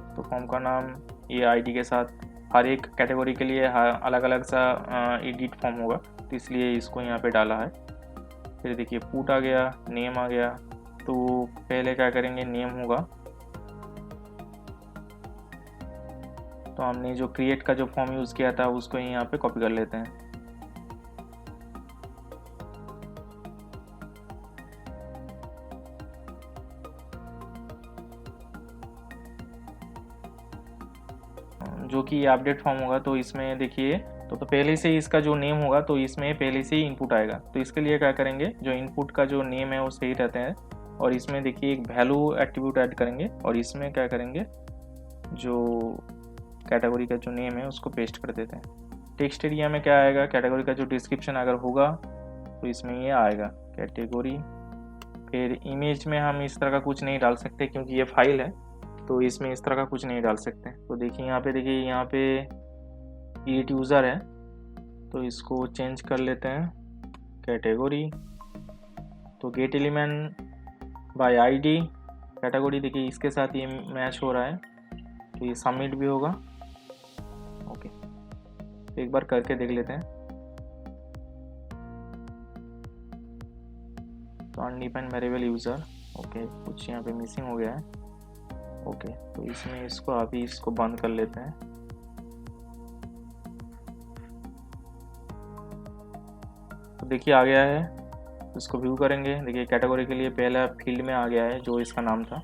तो फॉर्म का नाम ये आईडी के साथ, हर एक कैटेगरी के लिए अलग अलग सा एडिट फॉर्म होगा, तो इसलिए इसको यहाँ पे डाला है। फिर देखिए पुट आ गया, नेम आ गया। तो पहले क्या करेंगे, नेम होगा, तो हमने जो क्रिएट का जो फॉर्म यूज़ किया था उसको यहाँ पे कॉपी कर लेते हैं। जो कि अपडेट फॉर्म होगा, तो इसमें देखिए तो पहले से ही इसका जो नेम होगा तो इसमें पहले से ही इनपुट आएगा। तो इसके लिए क्या करेंगे, जो इनपुट का जो नेम है वो सही रहते हैं, और इसमें देखिए एक वैल्यू एट्रीब्यूट ऐड करेंगे, और इसमें क्या करेंगे, जो कैटेगरी का जो नेम है उसको पेस्ट कर देते हैं। टेक्स्ट एरिया में क्या आएगा, कैटेगरी का जो डिस्क्रिप्शन अगर होगा तो इसमें ये आएगा कैटेगरी। फिर इमेज में हम इस तरह का कुछ नहीं डाल सकते क्योंकि ये फाइल है, तो इसमें इस तरह का कुछ नहीं डाल सकते। तो देखिए यहाँ पे एडिट यूज़र है, तो इसको चेंज कर लेते हैं कैटेगरी। तो gate element by ID, category देखिए इसके साथ ये मैच हो रहा है, तो ये सबमिट भी होगा। ओके, तो एक बार करके देख लेते हैं। तो अनडिफाइंड वेरिएबल यूज़र, ओके, कुछ यहाँ पे मिसिंग हो गया है। ओके, तो इसमें इसको अभी इसको बंद कर लेते हैं। तो देखिए आ गया है, इसको व्यू करेंगे। देखिए कैटेगरी के लिए पहला फील्ड में आ गया है जो इसका नाम था,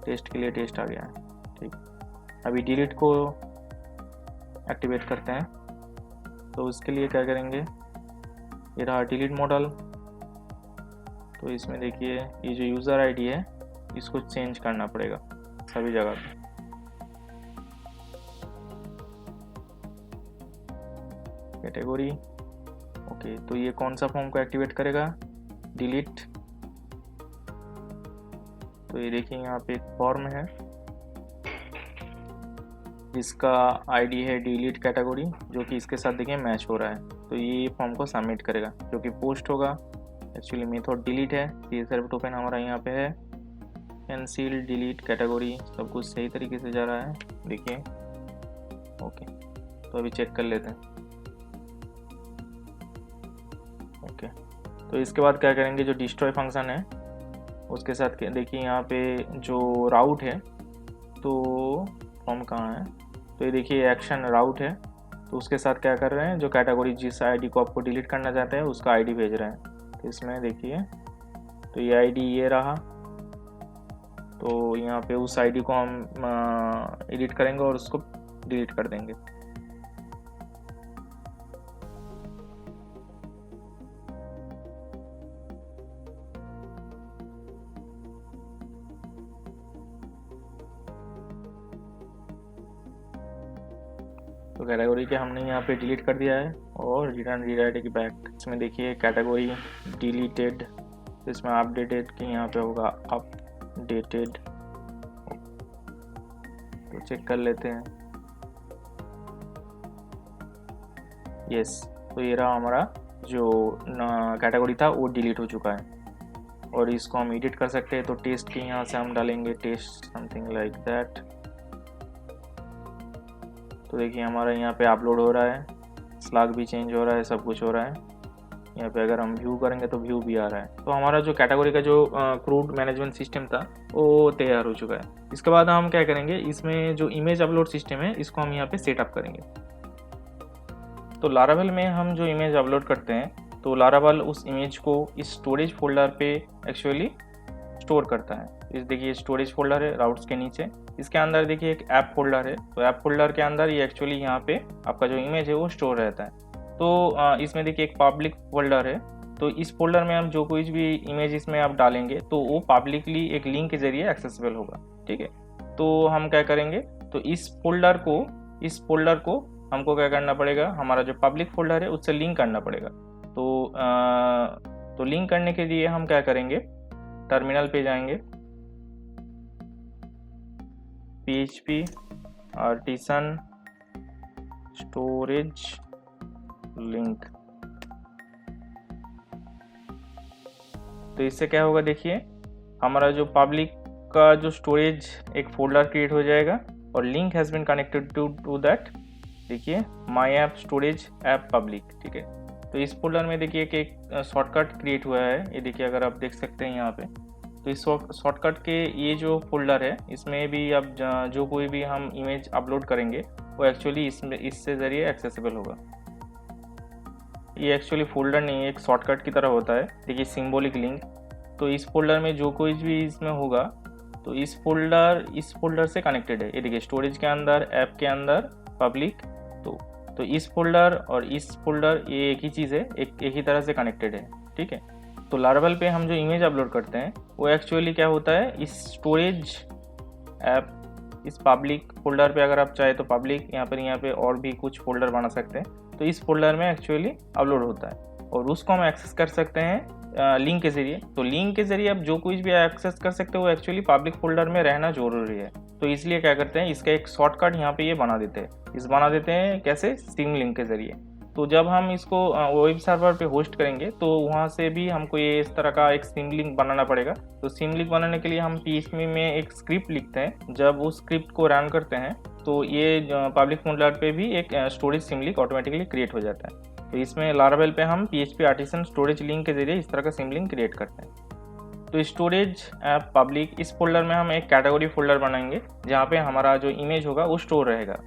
टेस्ट के लिए टेस्ट आ गया है। ठीक, अभी डिलीट को एक्टिवेट करते हैं। तो उसके लिए क्या करेंगे, ये रहा डिलीट मॉडल। तो इसमें देखिए ये जो यूज़र आईडी है इसको चेंज करना पड़ेगा सभी जगह पे। कैटेगरी, ओके, तो ये कौन सा फॉर्म को एक्टिवेट करेगा, डिलीट। तो ये देखिए यहाँ पे एक फॉर्म है जिसका आईडी है डिलीट कैटेगरी, जो कि इसके साथ देखिए मैच हो रहा है। तो ये फॉर्म को सबमिट करेगा जो कि पोस्ट होगा। एक्चुअली मेथड डिलीट है, ये सर्व टोकन हमारा यहाँ पे है, कैंसिल डिलीट कैटेगरी, सब कुछ सही तरीके से जा रहा है देखिए। ओके, तो अभी चेक कर लेते हैं। ओके, तो इसके बाद क्या करेंगे, जो डिस्ट्रॉय फंक्शन है उसके साथ देखिए यहाँ पे जो राउट है, तो फॉर्म कहाँ है, तो ये देखिए एक्शन राउट है। तो उसके साथ क्या कर रहे हैं, जो कैटेगरी जिस आईडी को आपको डिलीट करना चाहते हैं उसका आईडी भेज रहे हैं। तो इसमें देखिए, तो ये आईडी ये रहा, तो यहाँ पे उस आईडी को हम एडिट करेंगे और उसको डिलीट कर देंगे। तो कैटेगरी के हमने यहाँ पे डिलीट कर दिया है और रिटर्न रीडायरेक्ट बैक। इसमें देखिए कैटेगरी डिलीटेड, तो इसमें अपडेटेड के यहाँ पे होगा अपडेटेड। तो चेक कर लेते हैं। यस, तो ये रहा हमारा जो कैटेगरी था वो डिलीट हो चुका है। और इसको हम एडिट कर सकते हैं। तो टेस्ट के यहाँ से हम डालेंगे टेस्ट समथिंग लाइक दैट। तो देखिए हमारा यहाँ पे अपलोड हो रहा है, स्लैग भी चेंज हो रहा है, सब कुछ हो रहा है। यहाँ पे अगर हम व्यू करेंगे तो व्यू भी आ रहा है। तो हमारा जो कैटेगरी का जो क्रूड मैनेजमेंट सिस्टम था वो तैयार हो चुका है। इसके बाद हम क्या करेंगे, इसमें जो इमेज अपलोड सिस्टम है इसको हम यहाँ पे सेटअप करेंगे। तो लारावेल में हम जो इमेज अपलोड करते हैं तो लारावेल उस इमेज को इस स्टोरेज फोल्डर पे एक्चुअली स्टोर करता है। इस देखिए स्टोरेज फोल्डर है राउट्स के नीचे, इसके अंदर देखिए एक ऐप फोल्डर है। तो ऐप फोल्डर के अंदर ये एक्चुअली यहाँ पे आपका जो इमेज है वो स्टोर रहता है। तो इसमें देखिए एक पब्लिक फोल्डर है। तो इस फोल्डर में हम जो कोई भी इमेज इसमें आप डालेंगे तो वो पब्लिकली एक लिंक के जरिए एक्सेसिबल होगा। ठीक है, तो हम क्या करेंगे, तो इस फोल्डर को हमको क्या करना पड़ेगा, हमारा जो पब्लिक फोल्डर है उससे लिंक करना पड़ेगा। तो लिंक करने के लिए हम क्या करेंगे, टर्मिनल पे जाएंगे, php artisan storage लिंक। तो इससे क्या होगा, देखिए हमारा जो पब्लिक का जो स्टोरेज एक फोल्डर क्रिएट हो जाएगा और link has been connected to that. देखिए my app storage app public. ठीक है, तो इस फोल्डर में देखिए एक शॉर्टकट क्रिएट हुआ है, ये देखिए अगर आप देख सकते हैं यहाँ पे। तो इस शॉर्टकट के ये जो फोल्डर है इसमें भी अब जो कोई भी हम इमेज अपलोड करेंगे वो एक्चुअली इससे ज़रिए एक्सेसिबल होगा। ये एक्चुअली फोल्डर नहीं है, एक शॉर्टकट की तरह होता है। देखिए सिंबॉलिक लिंक। तो इस फोल्डर में जो कोई भी इसमें होगा तो इस फोल्डर से कनेक्टेड है। ये देखिए स्टोरेज के अंदर, ऐप के अंदर, पब्लिक। तो इस फोल्डर और इस फोल्डर ये एक ही चीज़ है, एक ही तरह से कनेक्टेड है। ठीक है, तो लारावेल पे हम जो इमेज अपलोड करते हैं वो एक्चुअली क्या होता है, इस स्टोरेज ऐप, इस पब्लिक फोल्डर पे अगर आप चाहे तो पब्लिक, यहाँ पे और भी कुछ फोल्डर बना सकते हैं। तो इस फोल्डर में एक्चुअली अपलोड होता है और उसको हम एक्सेस कर सकते हैं लिंक के ज़रिए। तो लिंक के ज़रिए आप जो कुछ भी एक्सेस कर सकते हो वो एक्चुअली पब्लिक फोल्डर में रहना ज़रूरी है। तो इसलिए क्या करते हैं, इसका एक शॉर्टकट यहाँ पे ये बना देते हैं। कैसे, सिम लिंक के ज़रिए। तो जब हम इसको वेब सर्वर पे होस्ट करेंगे तो वहाँ से भी हमको ये इस तरह का एक सिम लिंक बनाना पड़ेगा। तो सिम लिंक बनाने के लिए हम PHP में एक स्क्रिप्ट लिखते हैं। जब उस स्क्रिप्ट को रन करते हैं तो ये पब्लिक फोल्डर पे भी एक storage SIM link automatically create हो जाता है। तो इसमें लारावेल पे हम PHP आर्टिसन स्टोरेज लिंक के जरिए इस तरह का सिम लिंक क्रिएट करते हैं। तो स्टोरेज ऐप पब्लिक, इस फोल्डर में हम एक कैटेगरी फोल्डर बनाएंगे जहाँ पे हमारा जो इमेज होगा वो स्टोर रहेगा।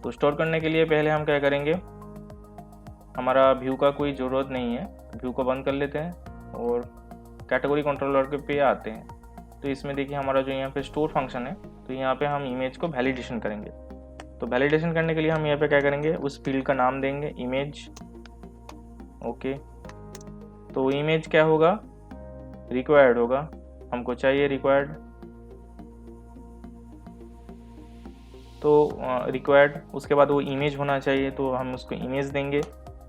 तो स्टोर करने के लिए पहले हम क्या करेंगे, हमारा व्यू का कोई ज़रूरत नहीं है, व्यू को बंद कर लेते हैं और कैटेगरी कंट्रोलर के पे आते हैं। तो इसमें देखिए हमारा जो यहाँ पे स्टोर फंक्शन है, तो यहाँ पे हम इमेज को वैलिडेशन करेंगे। तो वैलिडेशन करने के लिए हम यहाँ पे क्या करेंगे, उस फील्ड का नाम देंगे इमेज। ओके, तो इमेज क्या होगा, रिक्वायर्ड होगा, हमको चाहिए रिक्वायर्ड। तो रिक्वायर्ड, उसके बाद वो इमेज होना चाहिए तो हम उसको इमेज देंगे।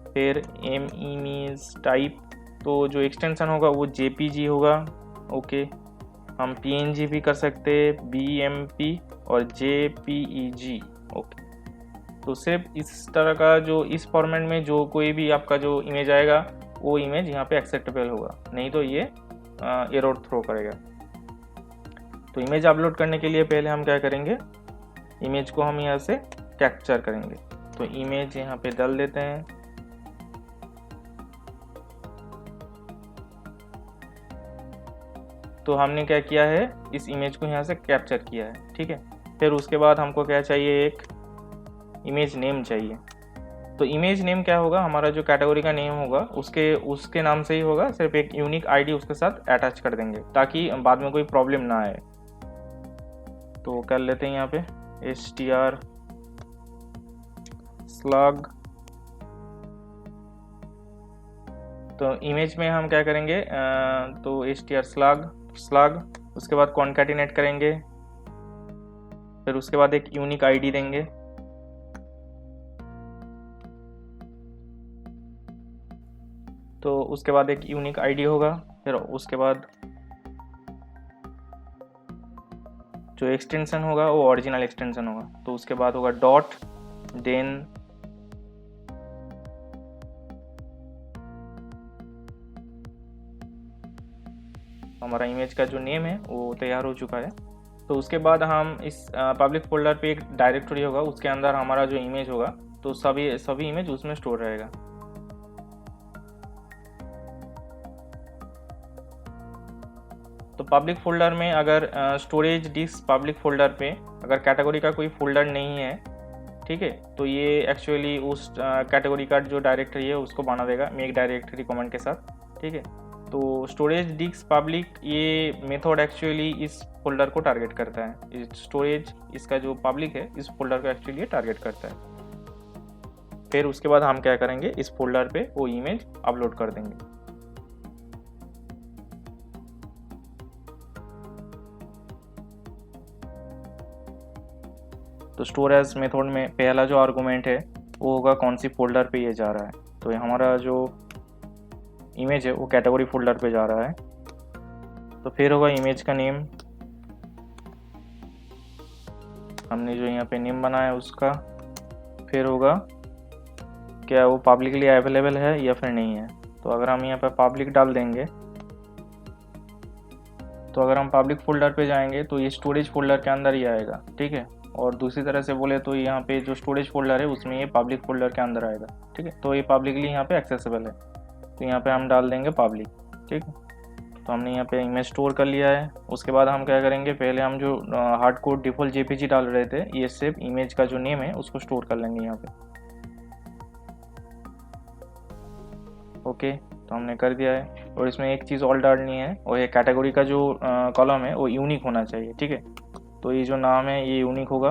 फिर इमेज टाइप, तो जो एक्सटेंशन होगा वो JPG होगा। ओके, हम PNG भी कर सकते हैं, BMP और JPEG। ओके, तो सिर्फ इस तरह का जो इस फॉर्मेट में जो कोई भी आपका जो इमेज आएगा वो इमेज यहाँ पे एक्सेप्टेबल होगा, नहीं तो ये एरर थ्रो करेगा। तो इमेज अपलोड करने के लिए पहले हम क्या करेंगे, इमेज को हम यहाँ से कैप्चर करेंगे। तो इमेज यहाँ पे डाल देते हैं। तो हमने क्या किया है, इस इमेज को यहाँ से कैप्चर किया है। ठीक है, फिर उसके बाद हमको क्या चाहिए, एक इमेज नेम चाहिए। तो इमेज नेम क्या होगा, हमारा जो कैटेगरी का नेम होगा उसके नाम से ही होगा, सिर्फ एक यूनिक ID उसके साथ अटैच कर देंगे ताकि बाद में कोई प्रॉब्लम ना आए। तो कर लेते हैं यहाँ पे str slug। तो इमेज में हम क्या करेंगे, तो str slug, उसके बाद कॉन्कैटिनेट करेंगे, फिर उसके बाद एक यूनिक ID देंगे। तो उसके बाद एक यूनिक आईडी होगा, फिर उसके बाद जो एक्सटेंशन होगा वो ओरिजिनल एक्सटेंशन होगा, तो उसके बाद होगा डॉट, देन हमारा इमेज का जो नेम है वो तैयार हो चुका है। तो उसके बाद हम इस पब्लिक फोल्डर पे एक डायरेक्टरी होगा, उसके अंदर हमारा जो इमेज होगा तो सभी इमेज उसमें स्टोर रहेगा। तो पब्लिक फोल्डर में अगर स्टोरेज डिस्क पब्लिक फोल्डर पे अगर कैटेगरी का कोई फोल्डर नहीं है, ठीक है, तो ये एक्चुअली उस कैटेगरी का जो डायरेक्टरी है उसको बना देगा मेक डायरेक्टरी कमांड के साथ, ठीक है। तो स्टोरेज डिस्क पब्लिक ये मेथड एक्चुअली इस फोल्डर को टारगेट करता है, स्टोरेज इसका जो पब्लिक है इस फोल्डर को एक्चुअली टारगेट करता है। फिर उसके बाद हम क्या करेंगे, इस फोल्डर पे वो इमेज अपलोड कर देंगे। तो स्टोर एज मेथड में पहला जो आर्गुमेंट है वो होगा कौन सी फोल्डर पे ये जा रहा है, तो हमारा जो इमेज है वो कैटेगरी फोल्डर पे जा रहा है। तो फिर होगा इमेज का नेम, हमने जो यहाँ पे नेम बनाया उसका। फिर होगा क्या वो पब्लिकली अवेलेबल है या फिर नहीं है, तो अगर हम यहाँ पे पब्लिक डाल देंगे तो अगर हम पब्लिक फोल्डर पे जाएंगे तो ये स्टोरेज फोल्डर के अंदर ही आएगा, ठीक है। और दूसरी तरह से बोले तो यहाँ पे जो स्टोरेज फोल्डर है उसमें ये पब्लिक फोल्डर के अंदर आएगा, ठीक है। तो ये पब्लिकली यहाँ पे एक्सेसिबल है, तो यहाँ पे हम डाल देंगे पब्लिक, ठीक है। तो हमने यहाँ पे इमेज स्टोर कर लिया है। उसके बाद हम क्या करेंगे, पहले हम जो हार्ड कोड डिफ़ॉल्ट जेपीजी डाल रहे थे ये सिर्फ इमेज का जो नेम है उसको स्टोर कर लेंगे यहाँ पे। ओके, तो हमने कर दिया है। और इसमें एक चीज़ और डालनी है, और ये कैटेगरी का जो कॉलम है वो यूनिक होना चाहिए, ठीक है। तो ये जो नाम है ये यूनिक होगा।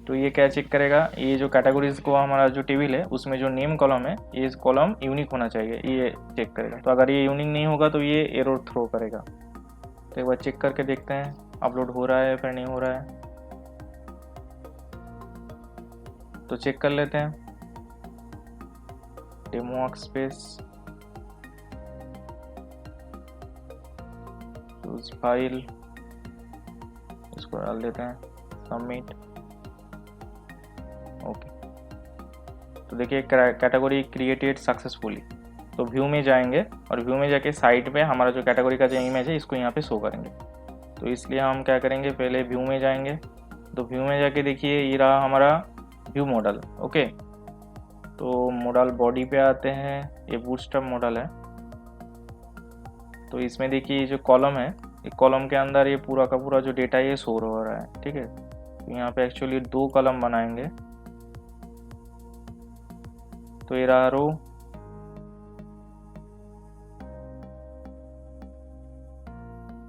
तो ये क्या चेक करेगा, ये जो कैटेगरीज को हमारा जो टेबल है उसमें जो नेम कॉलम है ये कॉलम यूनिक होना चाहिए, ये चेक करेगा। तो अगर ये यूनिक नहीं होगा तो ये एरर थ्रो करेगा। तो एक बार चेक करके देखते हैं अपलोड हो रहा है फिर नहीं हो रहा है, तो चेक कर लेते हैं। डेमो वर्कस्पेस, फाइल, इसको डाल देते हैं सबमिट। ओके, तो देखिए कैटेगरी क्रिएटेड सक्सेसफुली। तो व्यू में जाएंगे और व्यू में जाके साइड पे हमारा जो कैटेगरी का जो इमेज है इसको यहाँ पे शो करेंगे। तो इसलिए हम क्या करेंगे, पहले व्यू में जाएंगे। तो व्यू में जाके देखिए ये रहा हमारा व्यू मॉडल। ओके, तो मॉडल बॉडी पे आते हैं, ये बूटस्ट्रैप मॉडल है। तो इसमें देखिए ये जो कॉलम है, एक कॉलम के अंदर ये पूरा का पूरा जो डेटा ये शो हो रहा है, ठीक है। तो यहाँ पे एक्चुअली 2 कॉलम बनाएंगे। तो ये रहा रो,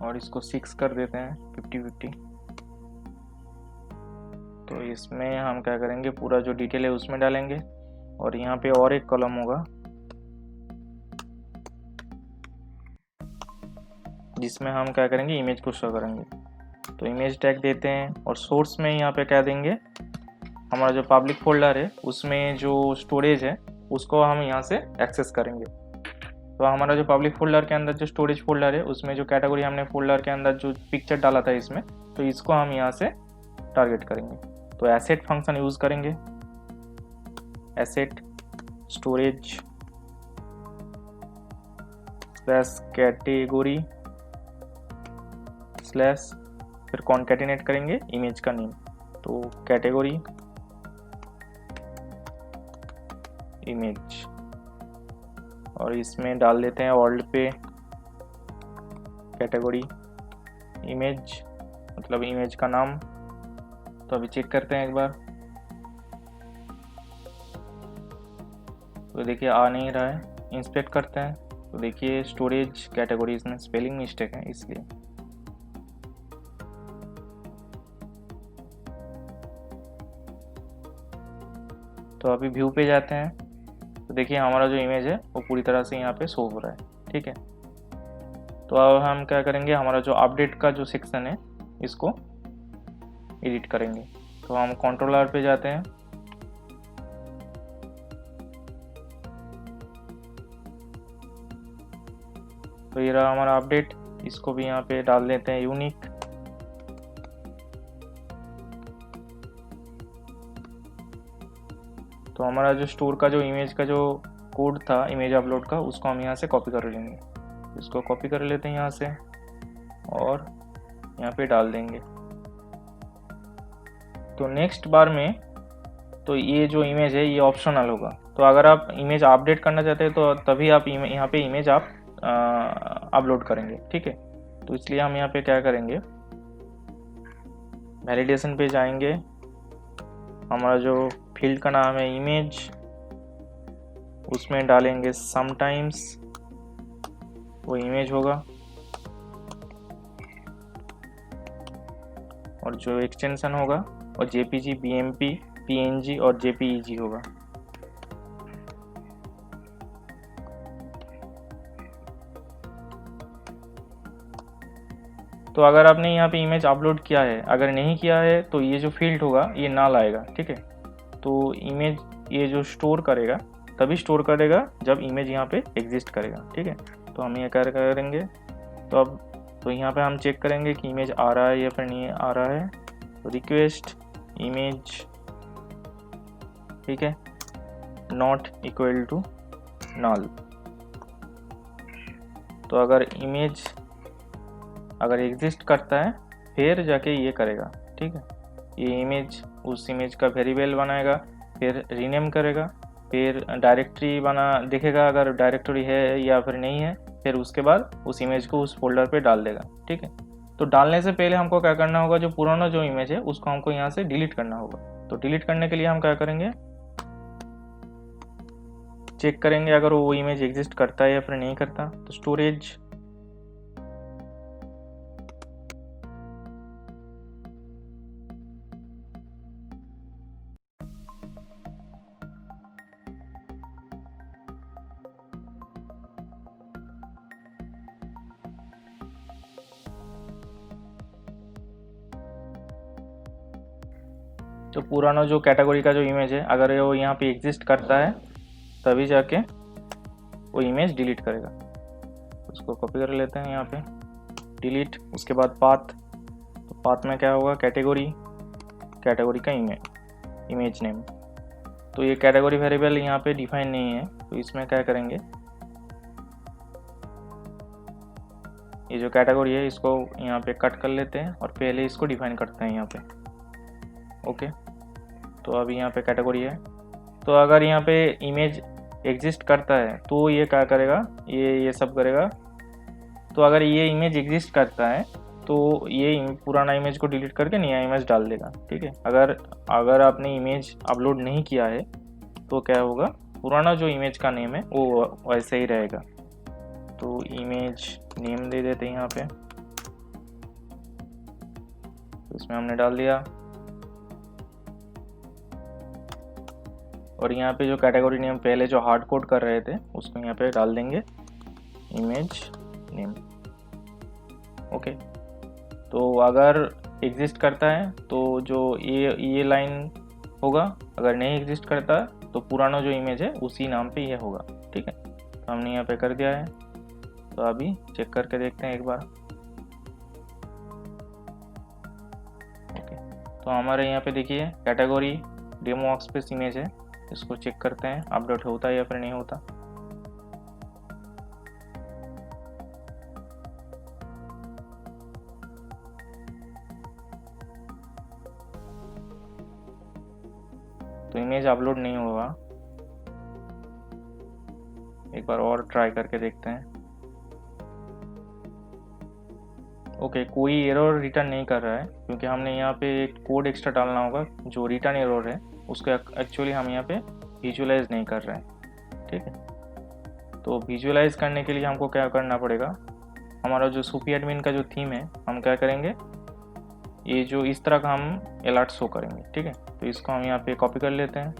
और इसको 6 कर देते हैं 50-50। तो इसमें हम क्या करेंगे, पूरा जो डिटेल है उसमें डालेंगे। और यहाँ पे और एक कॉलम होगा जिसमें हम क्या करेंगे, इमेज को शो करेंगे। तो इमेज टैग देते हैं, और सोर्स में यहाँ पे क्या देंगे, हमारा जो पब्लिक फोल्डर है उसमें जो स्टोरेज है उसको हम यहाँ से एक्सेस करेंगे। तो हमारा जो पब्लिक फोल्डर के अंदर जो स्टोरेज फोल्डर है उसमें जो कैटेगरी हमने फोल्डर के अंदर जो पिक्चर डाला था इसमें, तो इसको हम यहाँ से टारगेट करेंगे। तो एसेट फंक्शन यूज़ करेंगे, asset storage slash category slash, फिर कॉन्कैटिनेट करेंगे इमेज का नेम। तो कैटेगरी इमेज, और इसमें डाल देते हैं वर्ल्ड पे कैटेगरी इमेज, मतलब इमेज का नाम। तो अभी चेक करते हैं एक बार। तो देखिए आ नहीं रहा है, इंस्पेक्ट करते हैं। तो देखिए स्टोरेज कैटेगरी, इसमें स्पेलिंग मिस्टेक है इसलिए। तो अभी व्यू पे जाते हैं। तो देखिए हमारा जो इमेज है वो पूरी तरह से यहाँ पे शो हो रहा है, ठीक है। तो अब हम क्या करेंगे, हमारा जो अपडेट का जो सेक्शन है इसको एडिट करेंगे। तो तो हम कंट्रोल आर पे जाते हैं। तो ये रहा हमारा अपडेट, इसको भी यहाँ पे डाल देते हैं यूनिक। तो हमारा जो स्टोर का जो इमेज का जो कोड था इमेज अपलोड का, उसको हम यहाँ से कॉपी कर लेंगे। इसको कॉपी कर लेते हैं यहाँ से और यहाँ पे डाल देंगे। तो नेक्स्ट बार में तो ये जो इमेज है ये ऑप्शनल होगा। तो अगर आप इमेज अपडेट करना चाहते हैं तो तभी आप यहाँ पे इमेज आप अपलोड करेंगे, ठीक है। तो इसलिए हम यहाँ पे क्या करेंगे, वैलिडेशन पे जाएंगे, हमारा जो फील्ड का नाम है इमेज, उसमें डालेंगे समटाइम्स, वो इमेज होगा, और जो एक्सटेंशन होगा और जेपीजी, बीएमपी, पीएनजी और जेपीईजी होगा। तो अगर आपने यहाँ पे इमेज अपलोड किया है, अगर नहीं किया है तो ये जो फील्ड होगा ये नल आएगा, ठीक है। तो इमेज ये जो स्टोर करेगा तभी स्टोर करेगा जब इमेज यहाँ पे एग्जिस्ट करेगा, ठीक है। तो हम ये करेंगे। तो अब तो यहाँ पे हम चेक करेंगे कि इमेज आ रहा है या फिर नहीं आ रहा है। तो रिक्वेस्ट इमेज, ठीक है, नॉट इक्वल टू नल। तो अगर इमेज अगर एग्जिस्ट करता है फिर जाके ये करेगा, ठीक है। ये इमेज उस इमेज का वेरिएबल बनाएगा, फिर रीनेम करेगा, फिर डायरेक्टरी बना देखेगा अगर डायरेक्टरी है या फिर नहीं है, फिर उसके बाद उस इमेज को उस फोल्डर पे डाल देगा, ठीक है। तो डालने से पहले हमको क्या करना होगा, जो पुराना जो इमेज है उसको हमको यहाँ से डिलीट करना होगा। तो डिलीट करने के लिए हम क्या करेंगे, चेक करेंगे अगर वो इमेज एग्जिस्ट करता है या फिर नहीं करता। तो स्टोरेज, तो पुराना जो कैटेगरी का जो इमेज है अगर वो यहाँ पे एग्जिस्ट करता है तभी जाके वो इमेज डिलीट करेगा। उसको कॉपी कर लेते हैं यहाँ पे, डिलीट, उसके बाद पाथ। तो पाथ में क्या होगा, कैटेगरी, कैटेगरी का इमेज नेम। तो ये कैटेगरी वेरिएबल यहाँ पे डिफाइन नहीं है, तो इसमें क्या करेंगे, ये जो कैटेगरी है इसको यहाँ पे कट कर लेते हैं और पहले इसको डिफाइन करते हैं यहाँ पे, ओके। तो अभी यहाँ पे कैटेगरी है। तो अगर यहाँ पे इमेज एग्जिस्ट करता है तो ये क्या करेगा, ये सब करेगा। तो अगर ये इमेज एग्जिस्ट करता है तो ये पुराना इमेज को डिलीट करके नया इमेज डाल देगा, ठीक है। अगर आपने इमेज अपलोड नहीं किया है तो क्या होगा, पुराना जो इमेज का नेम है वो वैसे ही रहेगा। तो इमेज नेम दे देते हैं यहाँ पे, तो इसमें हमने डाल दिया। और यहाँ पे जो कैटेगरी नेम पहले जो हार्ड कोड कर रहे थे उसको यहाँ पे डाल देंगे इमेज नेम, ओके। तो अगर एग्जिस्ट करता है तो जो ये लाइन होगा, अगर नहीं एग्जिस्ट करता तो पुराना जो इमेज है उसी नाम पे ये होगा, ठीक है। तो हमने यहाँ पे कर दिया है। तो अभी चेक करके देखते हैं एक बार, ओके। तो हमारे यहाँ पे देखिए कैटेगरी डेमो वर्कस्पेस इमेज है, इसको चेक करते हैं अपडेट होता है या फिर नहीं होता। तो इमेज अपलोड नहीं होगा, एक बार और ट्राई करके देखते हैं, ओके। कोई एरर रिटर्न नहीं कर रहा है क्योंकि हमने यहाँ पे एक कोड एक्स्ट्रा डालना होगा, जो रिटर्न एरर है उसको एक्चुअली हम यहाँ पे विजुअलाइज नहीं कर रहे हैं, ठीक है। तो विजुअलाइज करने के लिए हमको क्या करना पड़ेगा, हमारा जो सूफी एडमिन का जो थीम है हम क्या करेंगे, ये जो इस तरह का हम अलर्ट शो करेंगे, ठीक है। तो इसको हम यहाँ पे कॉपी कर लेते हैं,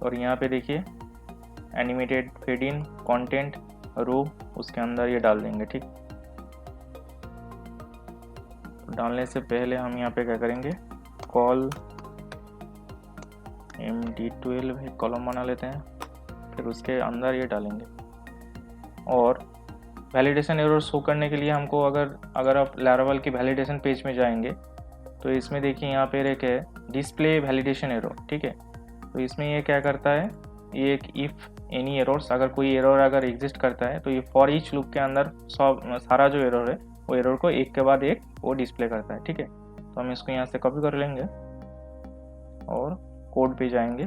और यहाँ पे देखिए एनिमेटेड फेड इन कंटेंट रो, उसके अंदर ये डाल देंगे। ठीक, डालने से पहले हम यहाँ पे क्या करेंगे, कॉल md12 एक कॉलम बना लेते हैं, फिर उसके अंदर ये डालेंगे। और वैलिडेशन एरर शो करने के लिए हमको अगर आप लारावल की वैलिडेशन पेज में जाएंगे तो इसमें देखिए यहाँ पे एक है डिस्प्ले वैलिडेशन एरर। ठीक है, तो इसमें ये क्या करता है, ये एक इफ़ एनी एरर्स, अगर कोई एरर अगर एग्जिस्ट करता है तो ये फॉर ईच लूप के अंदर सारा जो एरर है वो एरर को एक के बाद एक वो डिस्प्ले करता है। ठीक है, तो हम इसको यहाँ से कॉपी कर लेंगे और कोड पे जाएंगे।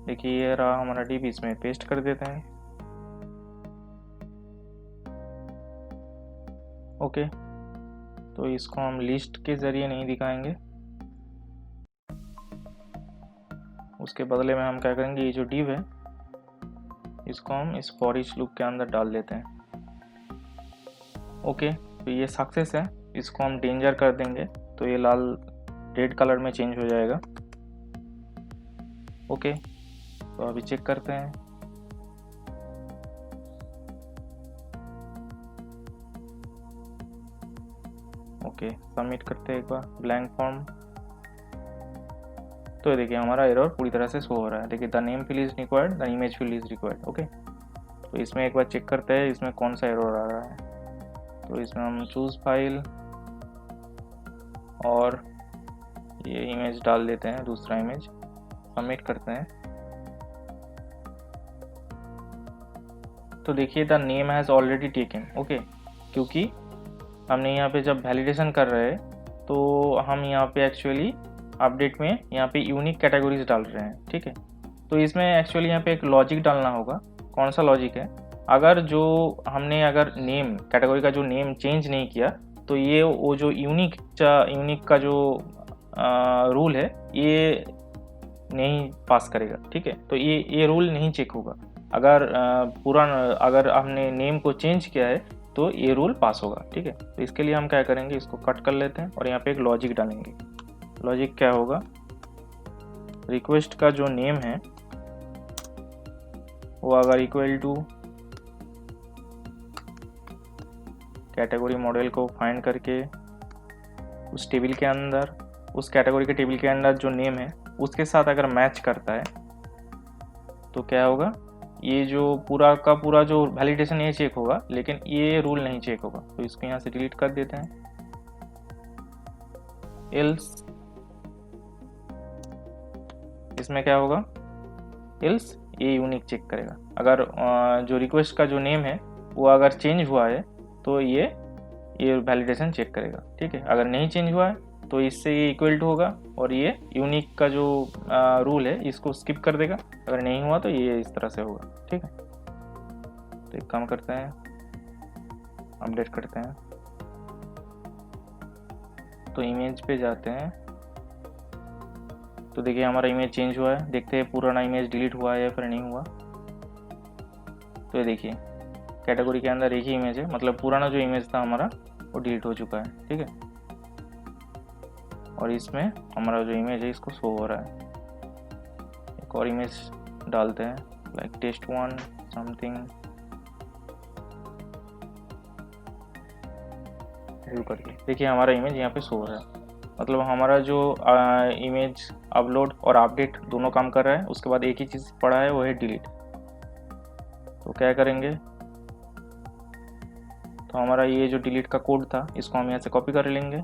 देखिए ये रहा हमारा डिव, इसमें पेस्ट कर देते हैं। ओके, तो इसको हम लिस्ट के ज़रिए नहीं दिखाएंगे, उसके बदले में हम क्या करेंगे, ये जो डिव है इसको हम इस फॉर ईच लूप के अंदर डाल देते हैं। ओके, तो ये सक्सेस है, इसको हम डेंजर कर देंगे तो ये लाल रेड कलर में चेंज हो जाएगा। ओके, तो अभी चेक करते हैं। ओके, सबमिट करते हैं एक बार ब्लैंक फॉर्म। तो देखिए हमारा एरर पूरी तरह से शो हो रहा है। देखिए the name field is required, the image field is required. Okay, तो इसमें एक बार चेक करते हैं इसमें कौन सा एरर आ रहा है। तो इसमें हम चूज फाइल और ये इमेज डाल देते हैं, दूसरा इमेज, सबमिट करते हैं। तो देखिए the name has already taken. Okay, क्योंकि हमने यहाँ पे जब वैलिडेशन कर रहे हैं तो हम यहाँ पे एक्चुअली अपडेट में यहाँ पे यूनिक कैटेगरीज डाल रहे हैं। ठीक है, तो इसमें एक्चुअली यहाँ पे एक लॉजिक डालना होगा। कौन सा लॉजिक है, अगर अगर नेम कैटेगरी का जो नेम चेंज नहीं किया तो ये वो जो यूनिक का जो रूल है ये नहीं पास करेगा। ठीक है, तो ये रूल नहीं चेक होगा। अगर हमने नेम को चेंज किया है तो ये रूल पास होगा। ठीक है, तो इसके लिए हम क्या करेंगे, इसको कट कर लेते हैं और यहाँ पे एक लॉजिक डालेंगे। लॉजिक क्या होगा, रिक्वेस्ट का जो नेम है वो अगर इक्वल टू कैटेगरी मॉडल को फाइंड करके उस टेबल के अंदर, उस कैटेगरी के टेबल के अंदर जो नेम है उसके साथ अगर मैच करता है तो क्या होगा, ये जो पूरा का पूरा जो वैलिडेशन ये चेक होगा, लेकिन ये रूल नहीं चेक होगा। तो इसको यहाँ से डिलीट कर देते हैं। एल्स इसमें क्या होगा, एल्स ये यूनिक चेक करेगा। अगर जो रिक्वेस्ट का जो नेम है वो अगर चेंज हुआ है तो ये वैलिडेशन चेक करेगा। ठीक है, अगर नहीं चेंज हुआ है तो इससे ये इक्वल टू होगा और ये यूनिक का जो रूल है इसको स्किप कर देगा। अगर नहीं हुआ तो ये इस तरह से होगा। ठीक है, तो एक काम करते हैं, अपडेट करते हैं। तो इमेज पे जाते हैं, तो देखिए हमारा इमेज चेंज हुआ है। देखते हैं पुराना इमेज डिलीट हुआ है या फिर नहीं हुआ। तो ये देखिए कैटेगरी के अंदर एक ही इमेज है, मतलब पुराना जो इमेज था हमारा वो डिलीट हो चुका है। ठीक है, और इसमें हमारा जो इमेज है इसको शो हो रहा है। एक और इमेज डालते हैं, लाइक test1 समथिंग करके। देखिए हमारा इमेज यहाँ पे शो हो रहा है, मतलब हमारा जो इमेज अपलोड और अपडेट दोनों काम कर रहा है। उसके बाद एक ही चीज़ पड़ा है, वो है डिलीट। तो क्या करेंगे, तो हमारा ये जो डिलीट का कोड था इसको हम यहाँ से कॉपी कर लेंगे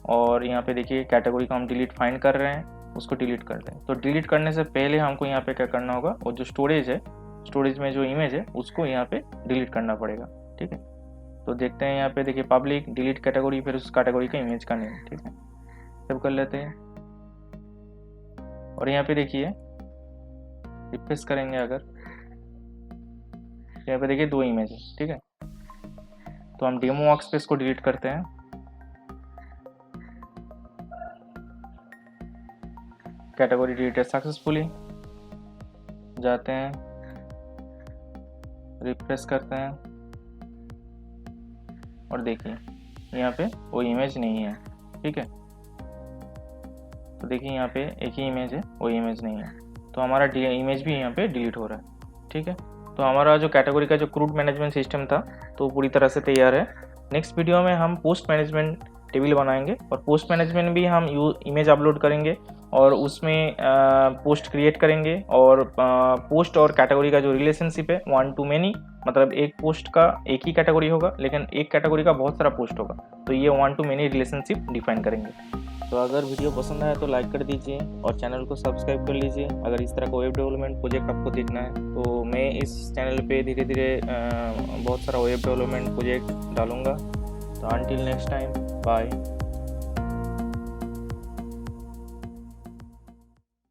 और यहाँ पे देखिए कैटेगरी का हम डिलीट फाइंड कर रहे हैं, उसको डिलीट करते हैं। तो डिलीट करने से पहले हमको यहाँ पे क्या करना होगा, वो जो स्टोरेज है, स्टोरेज में जो इमेज है उसको यहाँ पे डिलीट करना पड़ेगा। ठीक है, तो देखते हैं यहाँ पे देखिए पब्लिक डिलीट कैटेगरी, फिर उस कैटेगरी का इमेज का नेम। ठीक है, सेव कर लेते हैं और यहाँ पे देखिए रिफ्रेश करेंगे, अगर यहाँ पे देखिए दो इमेज है। ठीक है, तो हम डेमो वर्कस्पेस को डिलीट करते हैं। कैटेगरी डिलीटेड सक्सेसफुली, जाते हैं, रिफ्रेश करते हैं और देखिए यहाँ पे वो इमेज नहीं है। ठीक है, तो देखिए यहाँ पे एक ही इमेज है, वो इमेज नहीं है, तो हमारा इमेज भी यहाँ पे डिलीट हो रहा है। ठीक है, तो हमारा जो कैटेगरी का जो क्रूड मैनेजमेंट सिस्टम था तो पूरी तरह से तैयार है। नेक्स्ट वीडियो में हम पोस्ट मैनेजमेंट टेबल बनाएंगे और पोस्ट मैनेजमेंट भी हम इमेज अपलोड करेंगे और उसमें पोस्ट क्रिएट करेंगे और पोस्ट और कैटेगरी का जो रिलेशनशिप है 1 to many, मतलब एक पोस्ट का एक ही कैटेगरी होगा लेकिन एक कैटेगरी का बहुत सारा पोस्ट होगा, तो ये 1 to many रिलेशनशिप डिफाइन करेंगे। तो अगर वीडियो पसंद आया तो लाइक कर दीजिए और चैनल को सब्सक्राइब कर लीजिए। अगर इस तरह का वेब डेवलपमेंट प्रोजेक्ट आपको देखना है तो मैं इस चैनल पे धीरे धीरे बहुत सारा वेब डेवलपमेंट प्रोजेक्ट डालूँगा। तो until next time, bye.